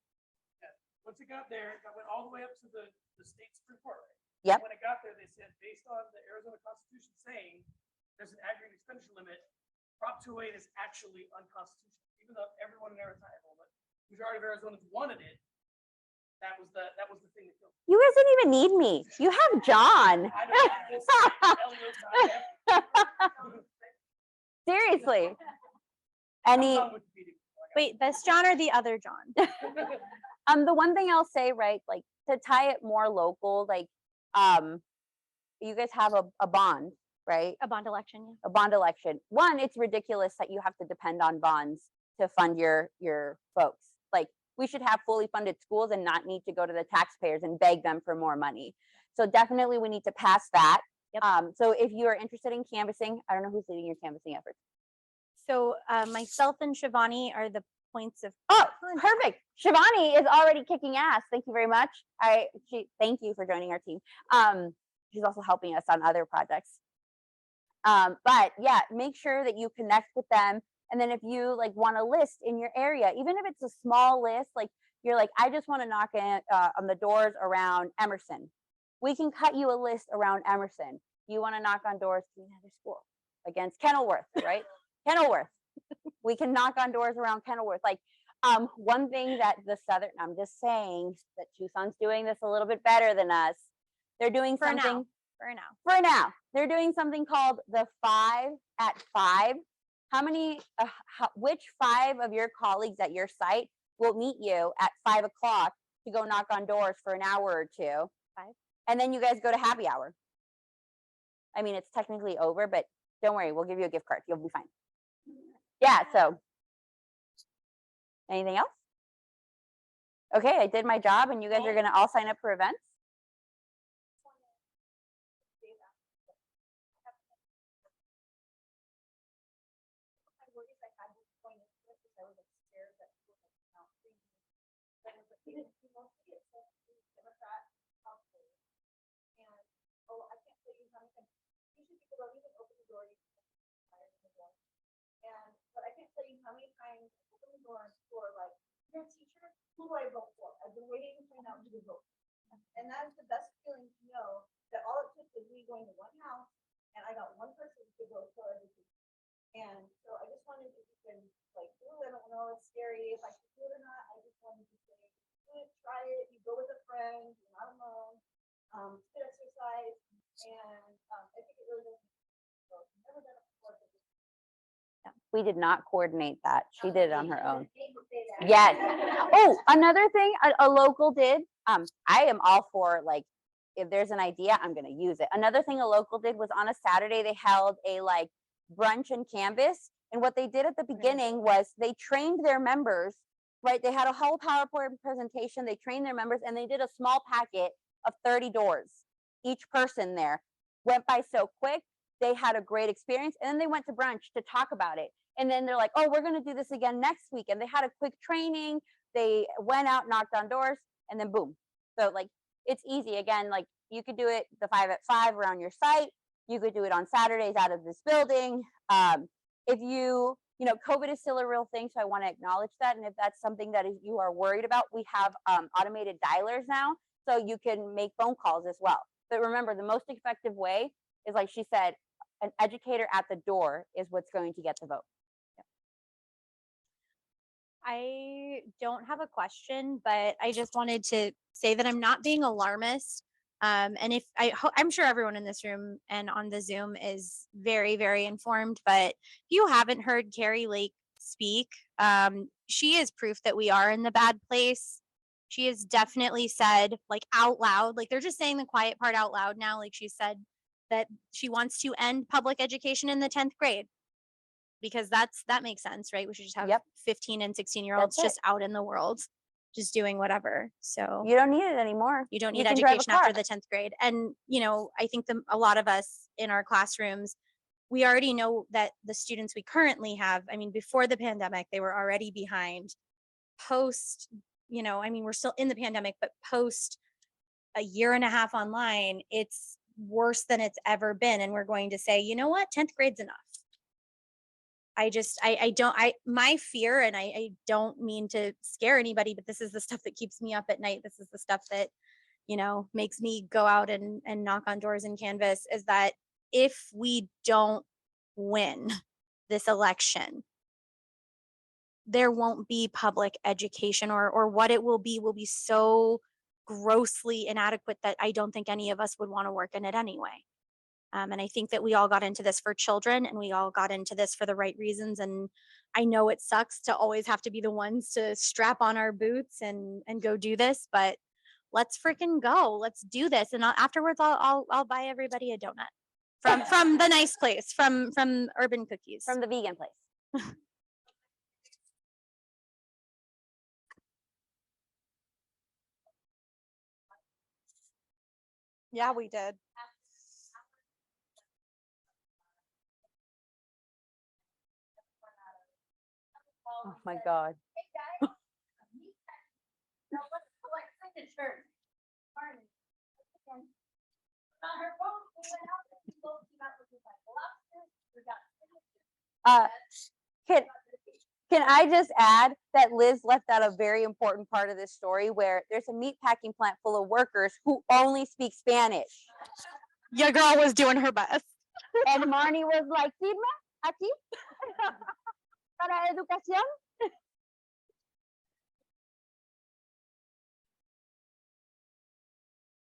Yeah. Once it got there, it went all the way up to the state Supreme Court, right? Yep. When it got there, they said, based on the Arizona Constitution saying there's an aggregate expenditure limit, Prop 208 is actually unconstitutional. Even though everyone in Arizona, the majority of Arizonans wanted it, That was the thing that killed me. You guys didn't even need me. You have John. Seriously. Any, Wait, this John or the other John? the one thing I'll say, right, like to tie it more local, like, you guys have a bond, right? A bond election, yeah. A bond election. One, it's ridiculous that you have to depend on bonds to fund your folks. Like, we should have fully funded schools and not need to go to the taxpayers and beg them for more money. So definitely we need to pass that. Yep. So if you are interested in canvassing, I don't know who's leading your canvassing efforts. So myself and Shivani are the points of. Oh, perfect. Shivani is already kicking ass. Thank you very much. Thank you for joining our team. She's also helping us on other projects. But yeah, make sure that you connect with them. And then if you like want a list in your area, even if it's a small list, like you're like, I just want to knock on the doors around Emerson. We can cut you a list around Emerson. You want to knock on doors to another school against Kenilworth, right? Kenilworth. We can knock on doors around Kenilworth. Like, one thing that the Southern, I'm just saying that Tucson's doing this a little bit better than us. They're doing For now. something For now. for now. They're doing something called the 5 at 5. How many, which 5 of your colleagues at your site will meet you at 5 o'clock to go knock on doors for an hour or two? 5. And then you guys go to happy hour. I mean, it's technically over, but don't worry, we'll give you a gift card. You'll be fine. Yeah, so. Anything else? Okay, I did my job and you guys are gonna all sign up for events? But I can't tell you how many times I open the door for like, you're a teacher, who do I vote for? I've been waiting to find out who to vote for. And that is the best feeling to know that all it took was me going to one house and I got one person to vote for every teacher. And so I just wanted to, you can like, ooh, I don't know, it's scary if I should do it or not. I just wanted to say, do it, try it, you go with a friend, you're not alone. It's good exercise and I think it really does. So I've never done it before. We did not coordinate that. She did it on her own. Yes. Oh, another thing a local did. I am all for, like, if there's an idea, I'm gonna use it. Another thing a local did was on a Saturday, they held a like brunch and canvas. And what they did at the beginning was they trained their members, right? They had a whole PowerPoint presentation. They trained their members and they did a small packet of 30 doors. Each person there went by so quick. They had a great experience. And then they went to brunch to talk about it. And then they're like, oh, we're going to do this again next week. And they had a quick training. They went out, knocked on doors, and then boom. So like, it's easy. Again, like you could do it the 5 at 5 around your site. You could do it on Saturdays out of this building. If you know, COVID is still a real thing. So I want to acknowledge that. And if that's something that you are worried about, we have automated dialers now. So you can make phone calls as well. But remember, the most effective way is, like she said, an educator at the door is what's going to get the vote. I don't have a question, but I just wanted to say that I'm not being alarmist. And if I'm sure everyone in this room and on the Zoom is very, very informed, but if you haven't heard Carrie Lake speak, she is proof that we are in the bad place. She has definitely said, like, out loud, like they're just saying the quiet part out loud now. Like she said that she wants to end public education in the 10th grade. Because that makes sense, right? We should just have 15 and 16-year-olds just out in the world, just doing whatever. So you don't need it anymore. You don't need education after the 10th grade. And, you know, I think a lot of us in our classrooms, we already know that the students we currently have, I mean, before the pandemic, they were already behind. Post, you know, I mean, we're still in the pandemic, but post a year and a half online, it's worse than it's ever been. And we're going to say, you know what, 10th grade's enough. My fear, and I don't mean to scare anybody, but this is the stuff that keeps me up at night. This is the stuff that, you know, makes me go out and knock on doors and canvas, is that if we don't win this election, there won't be public education, or what it will be so grossly inadequate that I don't think any of us would want to work in it anyway. And I think that we all got into this for children, and we all got into this for the right reasons. And I know it sucks to always have to be the ones to strap on our boots and go do this, but let's freaking go. Let's do this. And afterwards, I'll buy everybody a donut from the nice place, from Urban Cookies. From the vegan place. Yeah, we did. Oh my God. Now let's collect signatures. Marnee, again, not her phone, we went out and we both came out looking like lobsters. We got signatures. Can I just add that Liz left out a very important part of this story where there's a meat packing plant full of workers who only speak Spanish. Your girl was doing her best. And Marnee was like, Sigma, aquí, para educación.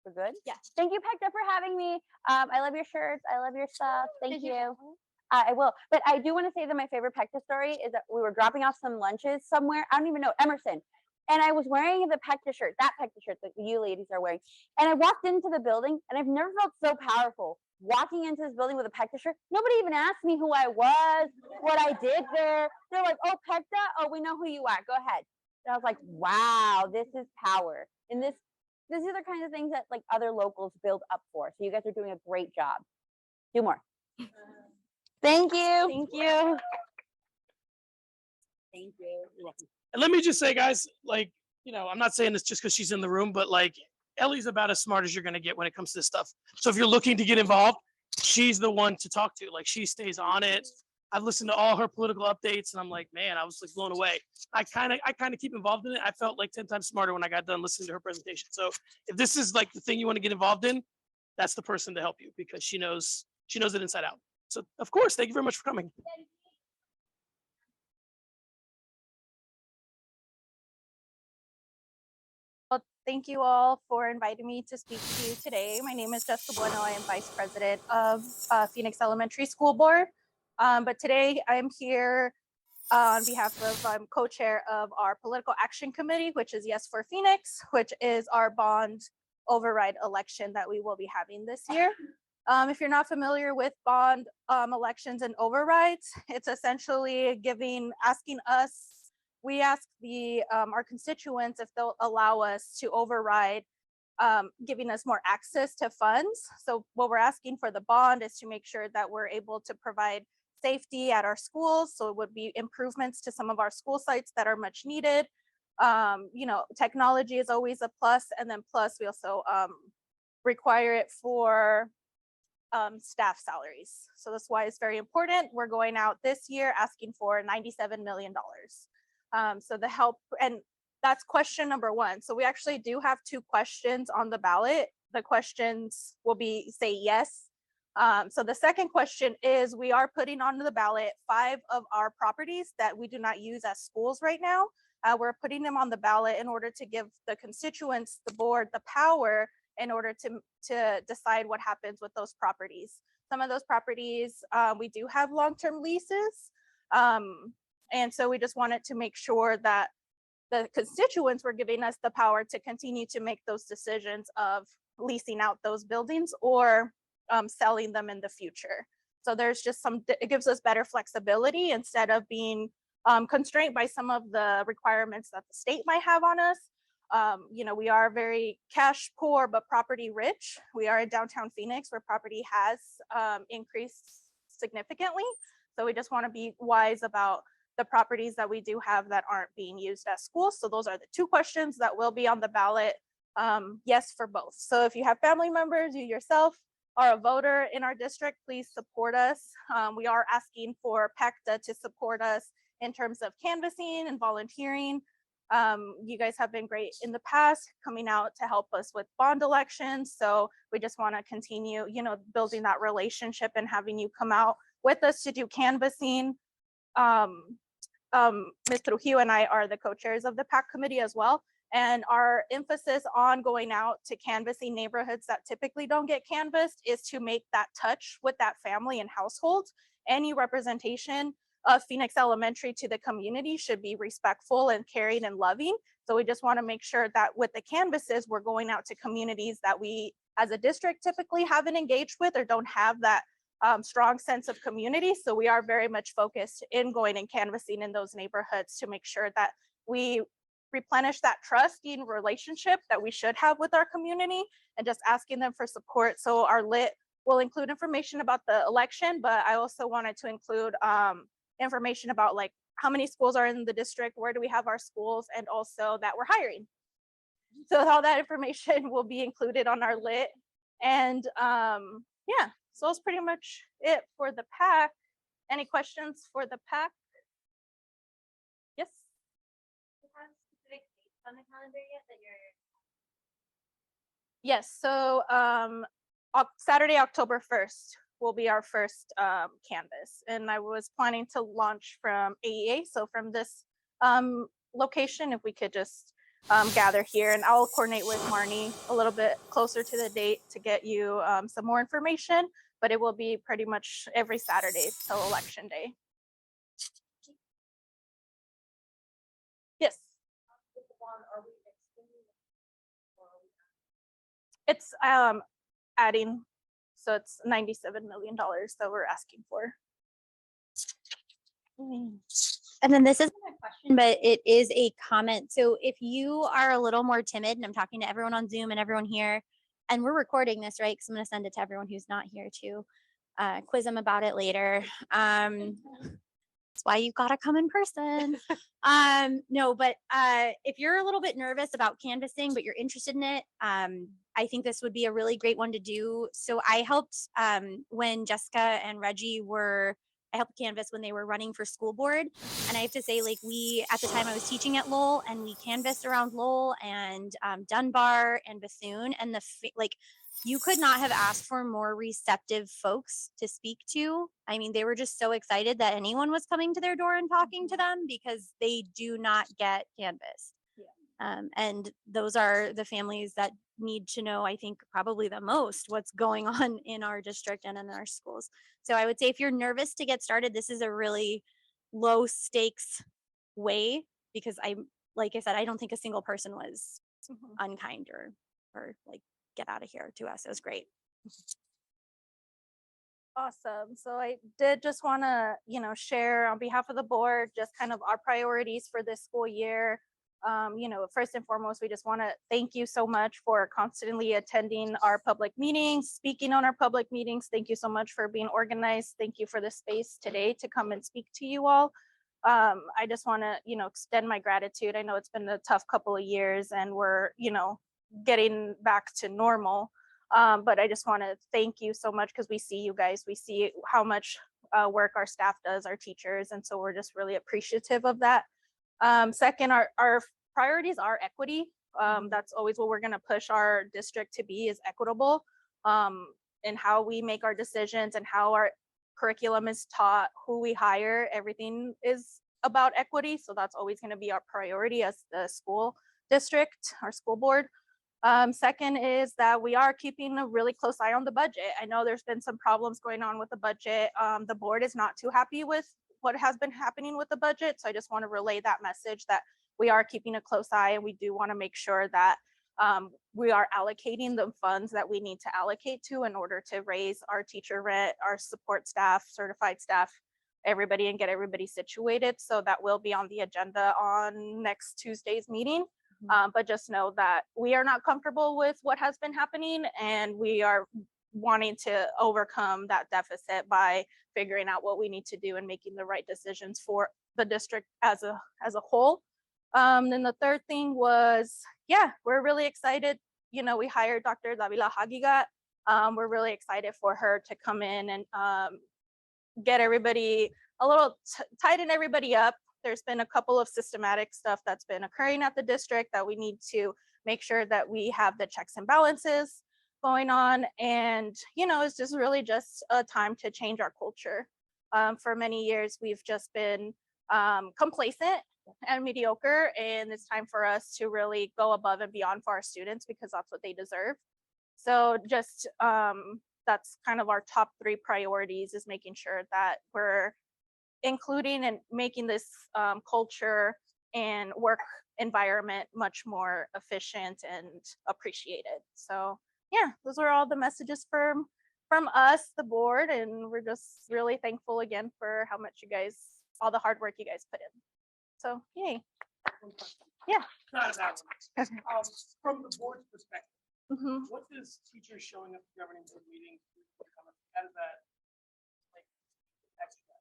We're good? Yeah. Thank you, Pecta, for having me. I love your shirts. I love your stuff. Thank you. I will. But I do want to say that my favorite Pecta story is that we were dropping off some lunches somewhere. I don't even know, Emerson. And I was wearing the Pecta shirt, that Pecta shirt that you ladies are wearing. And I walked into the building and I've never felt so powerful. Walking into this building with a Pecta shirt, nobody even asked me who I was, what I did there. They're like, oh, Pecta, oh, we know who you are. Go ahead. And I was like, wow, this is power. And these are the kinds of things that like other locals build up for. So you guys are doing a great job. Do more. Thank you. Thank you. Thank you. You're welcome. And let me just say, guys, like, you know, I'm not saying this just because she's in the room, but like Ellie's about as smart as you're going to get when it comes to this stuff. So if you're looking to get involved, she's the one to talk to. Like, she stays on it. I've listened to all her political updates and I'm like, man, I was like blown away. I kind of keep involved in it. I felt like 10 times smarter when I got done listening to her presentation. So if this is like the thing you want to get involved in, that's the person to help you because she knows it inside out. So of course, thank you very much for coming. Well, thank you all for inviting me to speak to you today. My name is Jessica Bueno. I am Vice President of Phoenix Elementary School Board. But today I'm here on behalf of, I'm co-chair of our Political Action Committee, which is Yes for Phoenix, which is our bond override election that we will be having this year. If you're not familiar with bond elections and overrides, it's essentially asking us, we ask our constituents if they'll allow us to override, giving us more access to funds. So what we're asking for the bond is to make sure that we're able to provide safety at our schools. So it would be improvements to some of our school sites that are much needed. You know, technology is always a plus, and then plus we also require it for staff salaries. So that's why it's very important. We're going out this year asking for $97 million. So the help, and that's question number one. So we actually do have 2 questions on the ballot. The questions will be say yes. So the second question is, we are putting onto the ballot 5 of our properties that we do not use as schools right now. We're putting them on the ballot in order to give the constituents, the board, the power in order to decide what happens with those properties. Some of those properties, we do have long-term leases. And so we just wanted to make sure that the constituents were giving us the power to continue to make those decisions of leasing out those buildings or selling them in the future. So there's just it gives us better flexibility instead of being constrained by some of the requirements that the state might have on us. You know, we are very cash poor, but property rich. We are in downtown Phoenix where property has increased significantly. So we just want to be wise about the properties that we do have that aren't being used as schools. So those are the 2 questions that will be on the ballot. Yes, for both. So if you have family members, you yourself are a voter in our district, please support us. We are asking for Pecta to support us in terms of canvassing and volunteering. You guys have been great in the past coming out to help us with bond elections. So we just want to continue, you know, building that relationship and having you come out with us to do canvassing. Ms. Trujillo and I are the co-chairs of the PAC committee as well. And our emphasis on going out to canvassing neighborhoods that typically don't get canvassed is to make that touch with that family and household. Any representation of Phoenix Elementary to the community should be respectful and caring and loving. So we just want to make sure that with the canvases, we're going out to communities that we as a district typically haven't engaged with or don't have that strong sense of community. So we are very much focused in going and canvassing in those neighborhoods to make sure that we replenish that trusting relationship that we should have with our community and just asking them for support. So our lit will include information about the election, but I also wanted to include information about like how many schools are in the district, where do we have our schools, and also that we're hiring. So all that information will be included on our lit. And yeah, so that's pretty much it for the pack. Any questions for the pack? Yes. On the calendar yet that you're Yes, so Saturday, October 1st will be our first canvas. And I was planning to launch from AEA, so from this location, if we could just gather here, and I'll coordinate with Marnee a little bit closer to the date to get you some more information, but it will be pretty much every Saturday till election day. Yes. It's adding, so it's $97 million that we're asking for. And then this isn't a question, but it is a comment. So if you are a little more timid, and I'm talking to everyone on Zoom and everyone here, and we're recording this, right? Because I'm going to send it to everyone who's not here to quiz them about it later. That's why you've got to come in person. No, but if you're a little bit nervous about canvassing, but you're interested in it, I think this would be a really great one to do. So I helped when Jessica and Reggie I helped canvass when they were running for school board. And I have to say, like, at the time I was teaching at Lowell, and we canvassed around Lowell and Dunbar and Bethune, and you could not have asked for more receptive folks to speak to. I mean, they were just so excited that anyone was coming to their door and talking to them, because they do not get canvassed. Yeah. And those are the families that need to know, I think, probably the most what's going on in our district and in our schools. So I would say if you're nervous to get started, this is a really low stakes way, because like I said, I don't think a single person was unkind or like, get out of here to us. It was great. Awesome. So I did just want to, share on behalf of the board, just kind of our priorities for this school year. First and foremost, we just want to thank you so much for constantly attending our public meetings, speaking on our public meetings. Thank you so much for being organized. Thank you for the space today to come and speak to you all. I just want to, extend my gratitude. I know it's been a tough couple of years, and we're, getting back to normal. But I just want to thank you so much, because we see you guys, we see how much work our staff does, our teachers, and so we're just really appreciative of that. Second, our priorities are equity. That's always what we're going to push our district to be, is equitable in how we make our decisions and how our curriculum is taught, who we hire. Everything is about equity. So that's always going to be our priority as the school district, our school board. Second is that we are keeping a really close eye on the budget. I know there's been some problems going on with the budget. The board is not too happy with what has been happening with the budget. So I just want to relay that message that we are keeping a close eye, and we do want to make sure that we are allocating the funds that we need to allocate to in order to raise our teacher rent, our support staff, certified staff, everybody, and get everybody situated. So that will be on the agenda on next Tuesday's meeting. But just know that we are not comfortable with what has been happening, and we are wanting to overcome that deficit by figuring out what we need to do and making the right decisions for the district as a whole. Then the third thing was, we're really excited. We hired Dr. Davila Hagigat. We're really excited for her to come in and get everybody tighten everybody up. There's been a couple of systematic stuff that's been occurring at the district that we need to make sure that we have the checks and balances going on. And, it's just really just a time to change our culture. For many years, we've just been complacent and mediocre, and it's time for us to really go above and beyond for our students because that's what they deserve. So just that's kind of our top 3 priorities, is making sure that we're including and making this culture and work environment much more efficient and appreciated. So yeah, those are all the messages from us, the board, and we're just really thankful again for how much you guys, all the hard work you guys put in. So yay. Yeah. Not about from the board's perspective, Mhm. what does teachers showing up to governing board meetings, how does that like extra?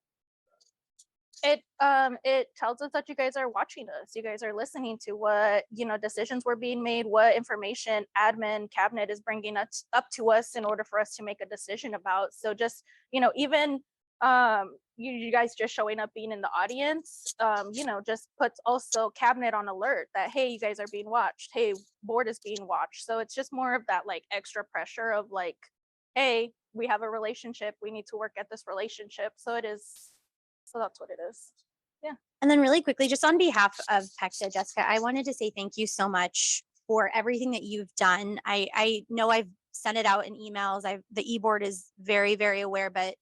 It tells us that you guys are watching us, you guys are listening to what, you know, decisions were being made, what information admin cabinet is bringing us up to us in order for us to make a decision about. So just, you know, even you guys just showing up, being in the audience, you know, just puts also cabinet on alert that, hey, you guys are being watched, hey, board is being watched. So it's just more of that like extra pressure of like, hey, we have a relationship, we need to work at this relationship. So it is, so that's what it is. And then really quickly, just on behalf of Pecta, Jessica, I wanted to say thank you so much for everything that you've done. I know I've sent it out in emails. The e-board is very, very aware, but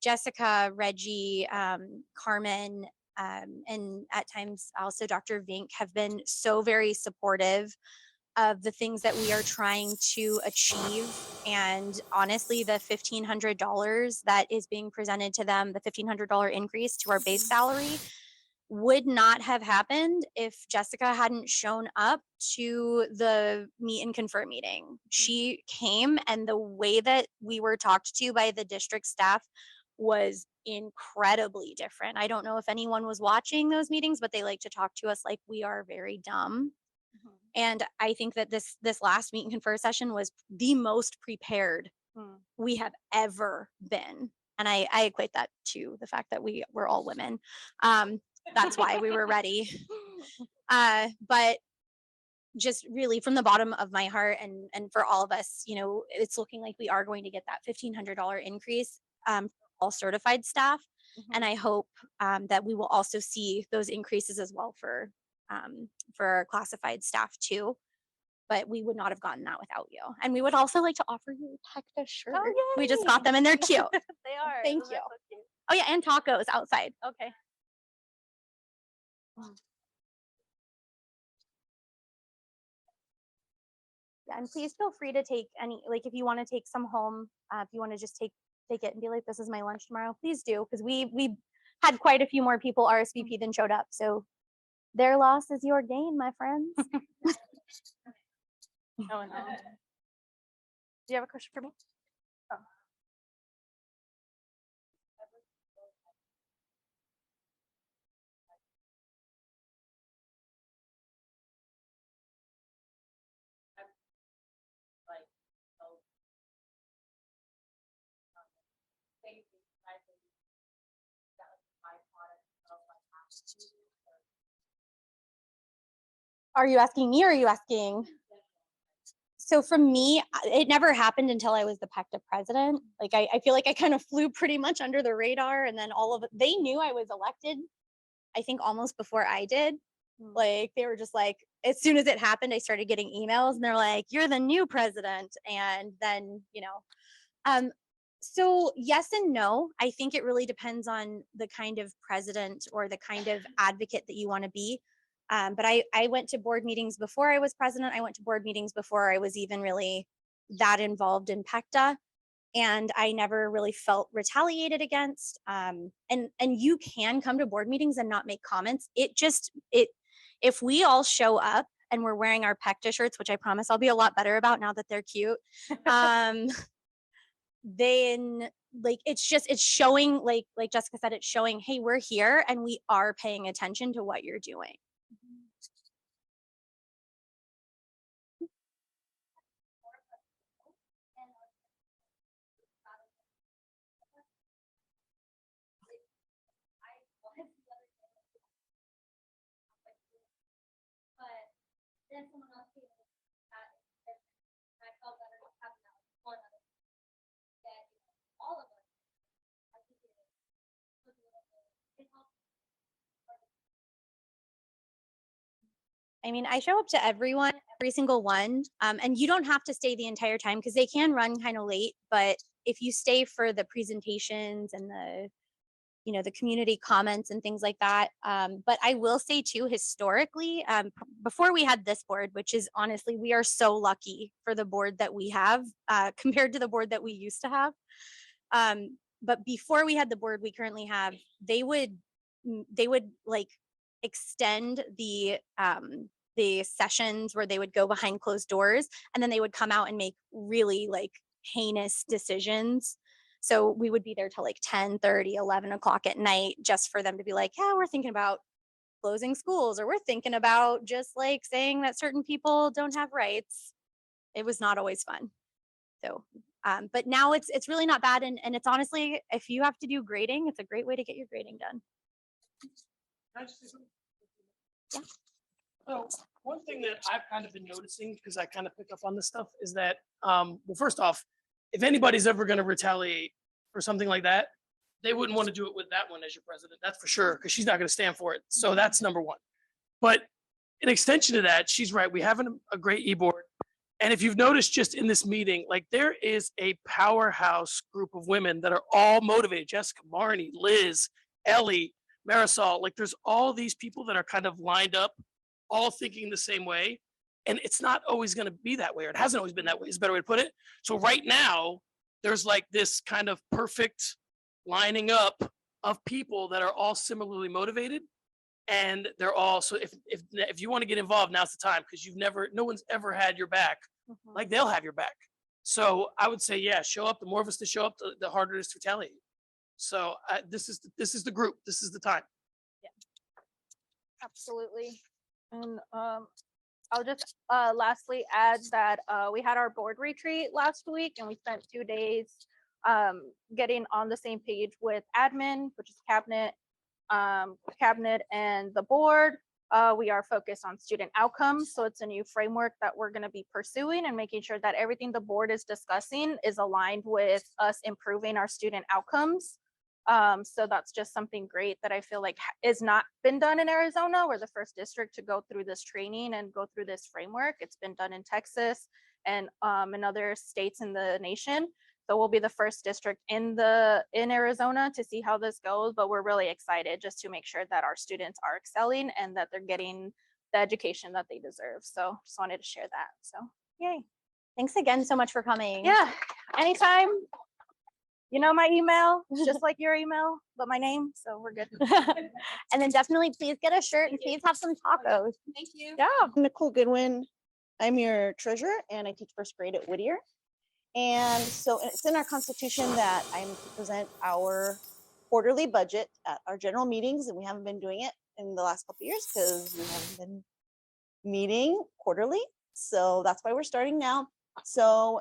Jessica, Reggie, Carmen, and at times also Dr. Vink have been so very supportive of the things that we are trying to achieve. And honestly, the $1,500 that is being presented to them, the $1,500 increase to our base salary, would not have happened if Jessica hadn't shown up to the meet and confer meeting. She came, and the way that we were talked to by the district staff was incredibly different. I don't know if anyone was watching those meetings, but they like to talk to us like we are very dumb. And I think that this last meet and confer session was the most prepared we have ever been. And I equate that to the fact that we were all women. That's why we were ready. But just really from the bottom of my heart, and for all of us, you know, it's looking like we are going to get that $1,500 increase for all certified staff. And I hope that we will also see those increases as well for our classified staff too. But we would not have gotten that without you. And we would also like to offer you a Pecta shirt. We just got them and they're cute. They are. Thank Those are you. so cute. Oh yeah, and tacos outside. Okay. Yeah, and please feel free to take any, like if you want to take some home, if you want to just take it and be like, this is my lunch tomorrow, please do. Because we had quite a few more people RSVP than showed up. So their loss is your gain, my friends. Oh, no. Do you have a question for me? Oh. Are you asking me or are you asking? So for me, it never happened until I was the Pecta president. Like I feel like I kind of flew pretty much under the radar, and then all of it, they knew I was elected, I think almost before I did. Like they were just like, as soon as it happened, I started getting emails and they're like, you're the new president. And then, you know, so yes and no. I think it really depends on the kind of president or the kind of advocate that you want to be. But I went to board meetings before I was president. I went to board meetings before I was even really that involved in Pecta. And I never really felt retaliated against. And you can come to board meetings and not make comments. If we all show up and we're wearing our Pecta shirts, which I promise I'll be a lot better about now that they're cute, then like it's showing, like Jessica said, it's showing, hey, we're here and we are paying attention to what you're doing. Then someone else came that I felt better having that one other that all of us, I think it helps I mean, I show up to everyone, every single one, and you don't have to stay the entire time because they can run kind of late. But if you stay for the presentations and the community comments and things like that. But I will say too, historically, before we had this board, which is honestly, we are so lucky for the board that we have compared to the board that we used to have. But before we had the board we currently have, they would like extend the sessions where they would go behind closed doors and then they would come out and make really like heinous decisions. So we would be there till like 10:30, 11 o'clock at night just for them to be like, yeah, we're thinking about closing schools, or we're thinking about just like saying that certain people don't have rights. It was not always fun. So, but now it's really not bad. And it's honestly, if you have to do grading, it's a great way to get your grading done. Can I just say something? Yeah. So one thing that I've kind of been noticing, because I kind of pick up on this stuff, is that, well, first off, if anybody's ever going to retaliate for something like that, they wouldn't want to do it with that one as your president. That's for sure, because she's not going to stand for it. So that's number one. But in extension to that, she's right. We have a great e-board. And if you've noticed just in this meeting, like there is a powerhouse group of women that are all motivated. Jessica, Marnee, Liz, Ellie, Marisol, like there's all these people that are kind of lined up, all thinking the same way. And it's not always going to be that way, or it hasn't always been that way, is a better way to put it. So right now, there's like this kind of perfect lining up of people that are all similarly motivated. And they're all, so if you want to get involved, now's the time, because no one's ever had your back. Like they'll have your back. So I would say, yeah, show up. The more of us that show up, the harder it is to retaliate. So this is the group. This is the time. Absolutely. And I'll just lastly add that we had our board retreat last week and we spent 2 days getting on the same page with admin, which is cabinet and the board. We are focused on student outcomes. So it's a new framework that we're going to be pursuing and making sure that everything the board is discussing is aligned with us improving our student outcomes. So that's just something great that I feel like is not been done in Arizona. We're the first district to go through this training and go through this framework. It's been done in Texas and in other states in the nation. So we'll be the first district in Arizona to see how this goes, but we're really excited just to make sure that our students are excelling and that they're getting the education that they deserve. So just wanted to share that. So yay. Thanks again so much for coming. Yeah, anytime. You know my email, it's just like your email, but my name, so we're good. And then definitely please get a shirt and please have some tacos. Thank you. Yeah. I'm Nicole Goodwin. I'm your treasurer and I teach first grade at Whittier. And so it's in our constitution that I'm to present our quarterly budget at our general meetings, and we haven't been doing it in the last couple of years because we haven't been meeting quarterly. So that's why we're starting now. So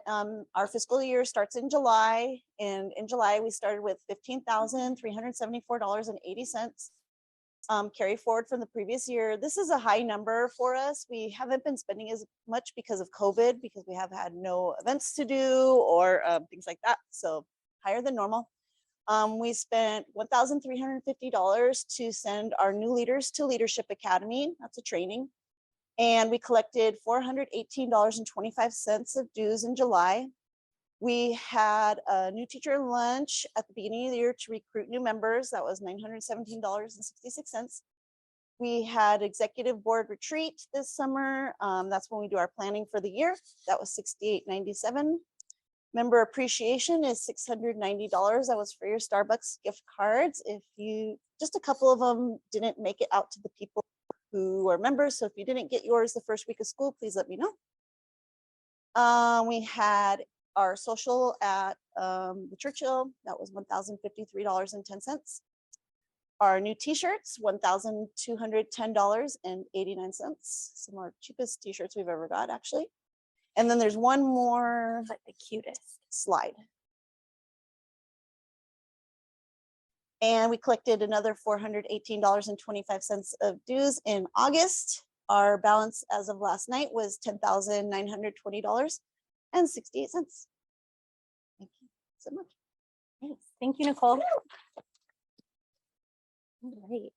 our fiscal year starts in July, and in July we started with $15,374.80. Carry forward from the previous year. This is a high number for us. We haven't been spending as much because of COVID, because we have had no events to do or things like that. So higher than normal. We spent $1,350 to send our new leaders to Leadership Academy. That's a training. And we collected $418.25 of dues in July. We had a new teacher lunch at the beginning of the year to recruit new members. That was $917.66. We had executive board retreat this summer. That's when we do our planning for the year. That was $68.97. Member appreciation is $690. That was for your Starbucks gift cards. If just a couple of them didn't make it out to the people who are members. So if you didn't get yours the first week of school, please let me know. We had our social at the Churchill. That was $1,053.10. Our new t-shirts, $1,210.89. Some of our cheapest t-shirts we've ever got, actually. And then there's one more, like the cutest slide. And we collected another $418.25 of dues in August. Our balance as of last night was $10,920.68. Thank you so much. Thanks. Thank you, Nicole. Great.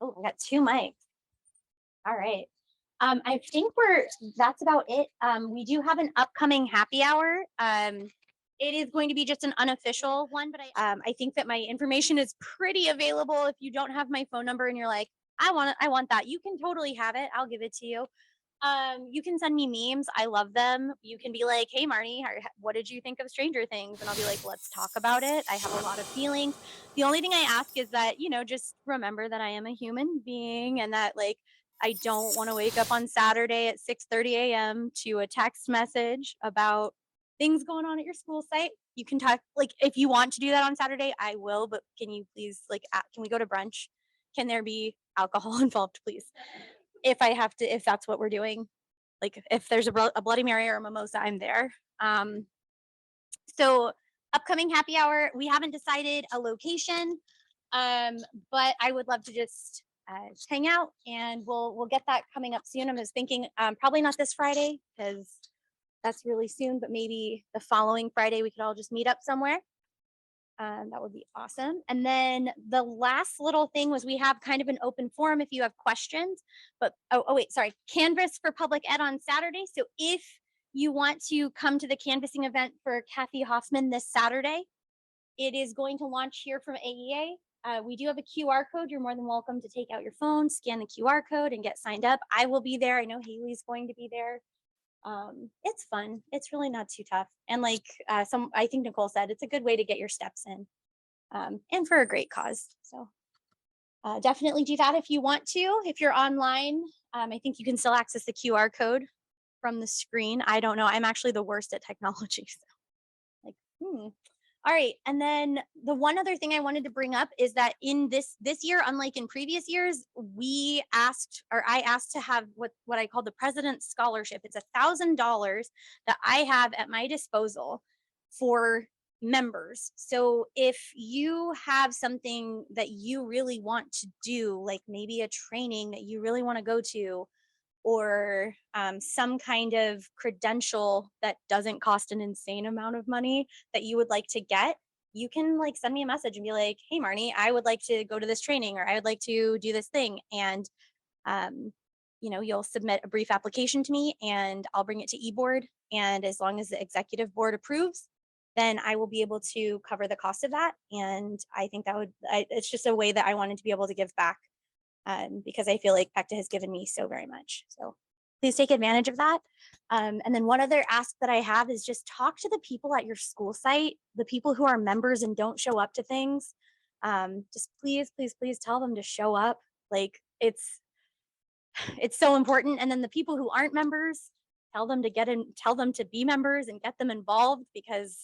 Oh, I got 2 mics. All right. I think that's about it. We do have an upcoming happy hour. It is going to be just an unofficial one, but I think that my information is pretty available. If you don't have my phone number and you're like, I want that, you can totally have it. I'll give it to you. You can send me memes. I love them. You can be like, hey, Marnee, what did you think of Stranger Things? And I'll be like, let's talk about it. I have a lot of feelings. The only thing I ask is that, just remember that I am a human being and that like, I don't want to wake up on Saturday at 6:30 a.m. to a text message about things going on at your school site. You can talk, like, if you want to do that on Saturday, I will, but can you please, like, can we go to brunch? Can there be alcohol involved, please? If that's what we're doing, like, if there's a Bloody Mary or a mimosa, I'm there. So upcoming happy hour, we haven't decided a location, but I would love to just hang out, and we'll get that coming up soon. I was thinking probably not this Friday because that's really soon, but maybe the following Friday we could all just meet up somewhere. That would be awesome. And then the last little thing was we have kind of an open forum if you have questions, but sorry, Canvas for Public Ed on Saturday. So if you want to come to the canvassing event for Kathy Hoffman this Saturday, it is going to launch here from AEA. We do have a QR code. You're more than welcome to take out your phone, scan the QR code, and get signed up. I will be there. I know Haley's going to be there. It's fun. It's really not too tough. And like I think Nicole said, it's a good way to get your steps in, and for a great cause. So definitely do that if you want to. If you're online, I think you can still access the QR code from the screen. I don't know. I'm actually the worst at technology. So All right. And then the one other thing I wanted to bring up is that in this year, unlike in previous years, I asked to have what I call the President's Scholarship. It's $1,000 that I have at my disposal for members. So if you have something that you really want to do, like maybe a training that you really want to go to, or some kind of credential that doesn't cost an insane amount of money that you would like to get, you can like send me a message and be like, hey, Marnee, I would like to go to this training, or I would like to do this thing. And, you'll submit a brief application to me and I'll bring it to eBoard. And as long as the executive board approves, then I will be able to cover the cost of that. And I think it's just a way that I wanted to be able to give back. Because I feel like Pecta has given me so very much. So please take advantage of that. And then one other ask that I have is just talk to the people at your school site, the people who are members and don't show up to things. Just please, please, please tell them to show up. Like it's so important. And then the people who aren't members, tell them to be members and get them involved, because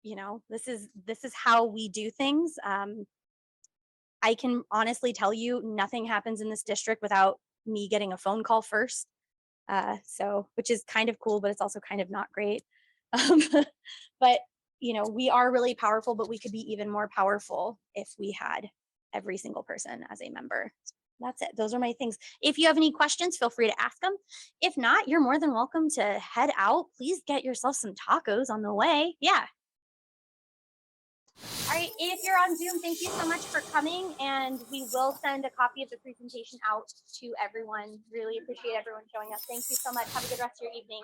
this is how we do things. I can honestly tell you nothing happens in this district without me getting a phone call first. Which is kind of cool, but it's also kind of not great. But we are really powerful, but we could be even more powerful if we had every single person as a member. That's it. Those are my things. If you have any questions, feel free to ask them. If not, you're more than welcome to head out. Please get yourself some tacos on the way. Yeah. All right, if you're on Zoom, thank you so much for coming, and we will send a copy of the presentation out to everyone. Really appreciate everyone showing up. Thank you so much. Have a good rest of your evening.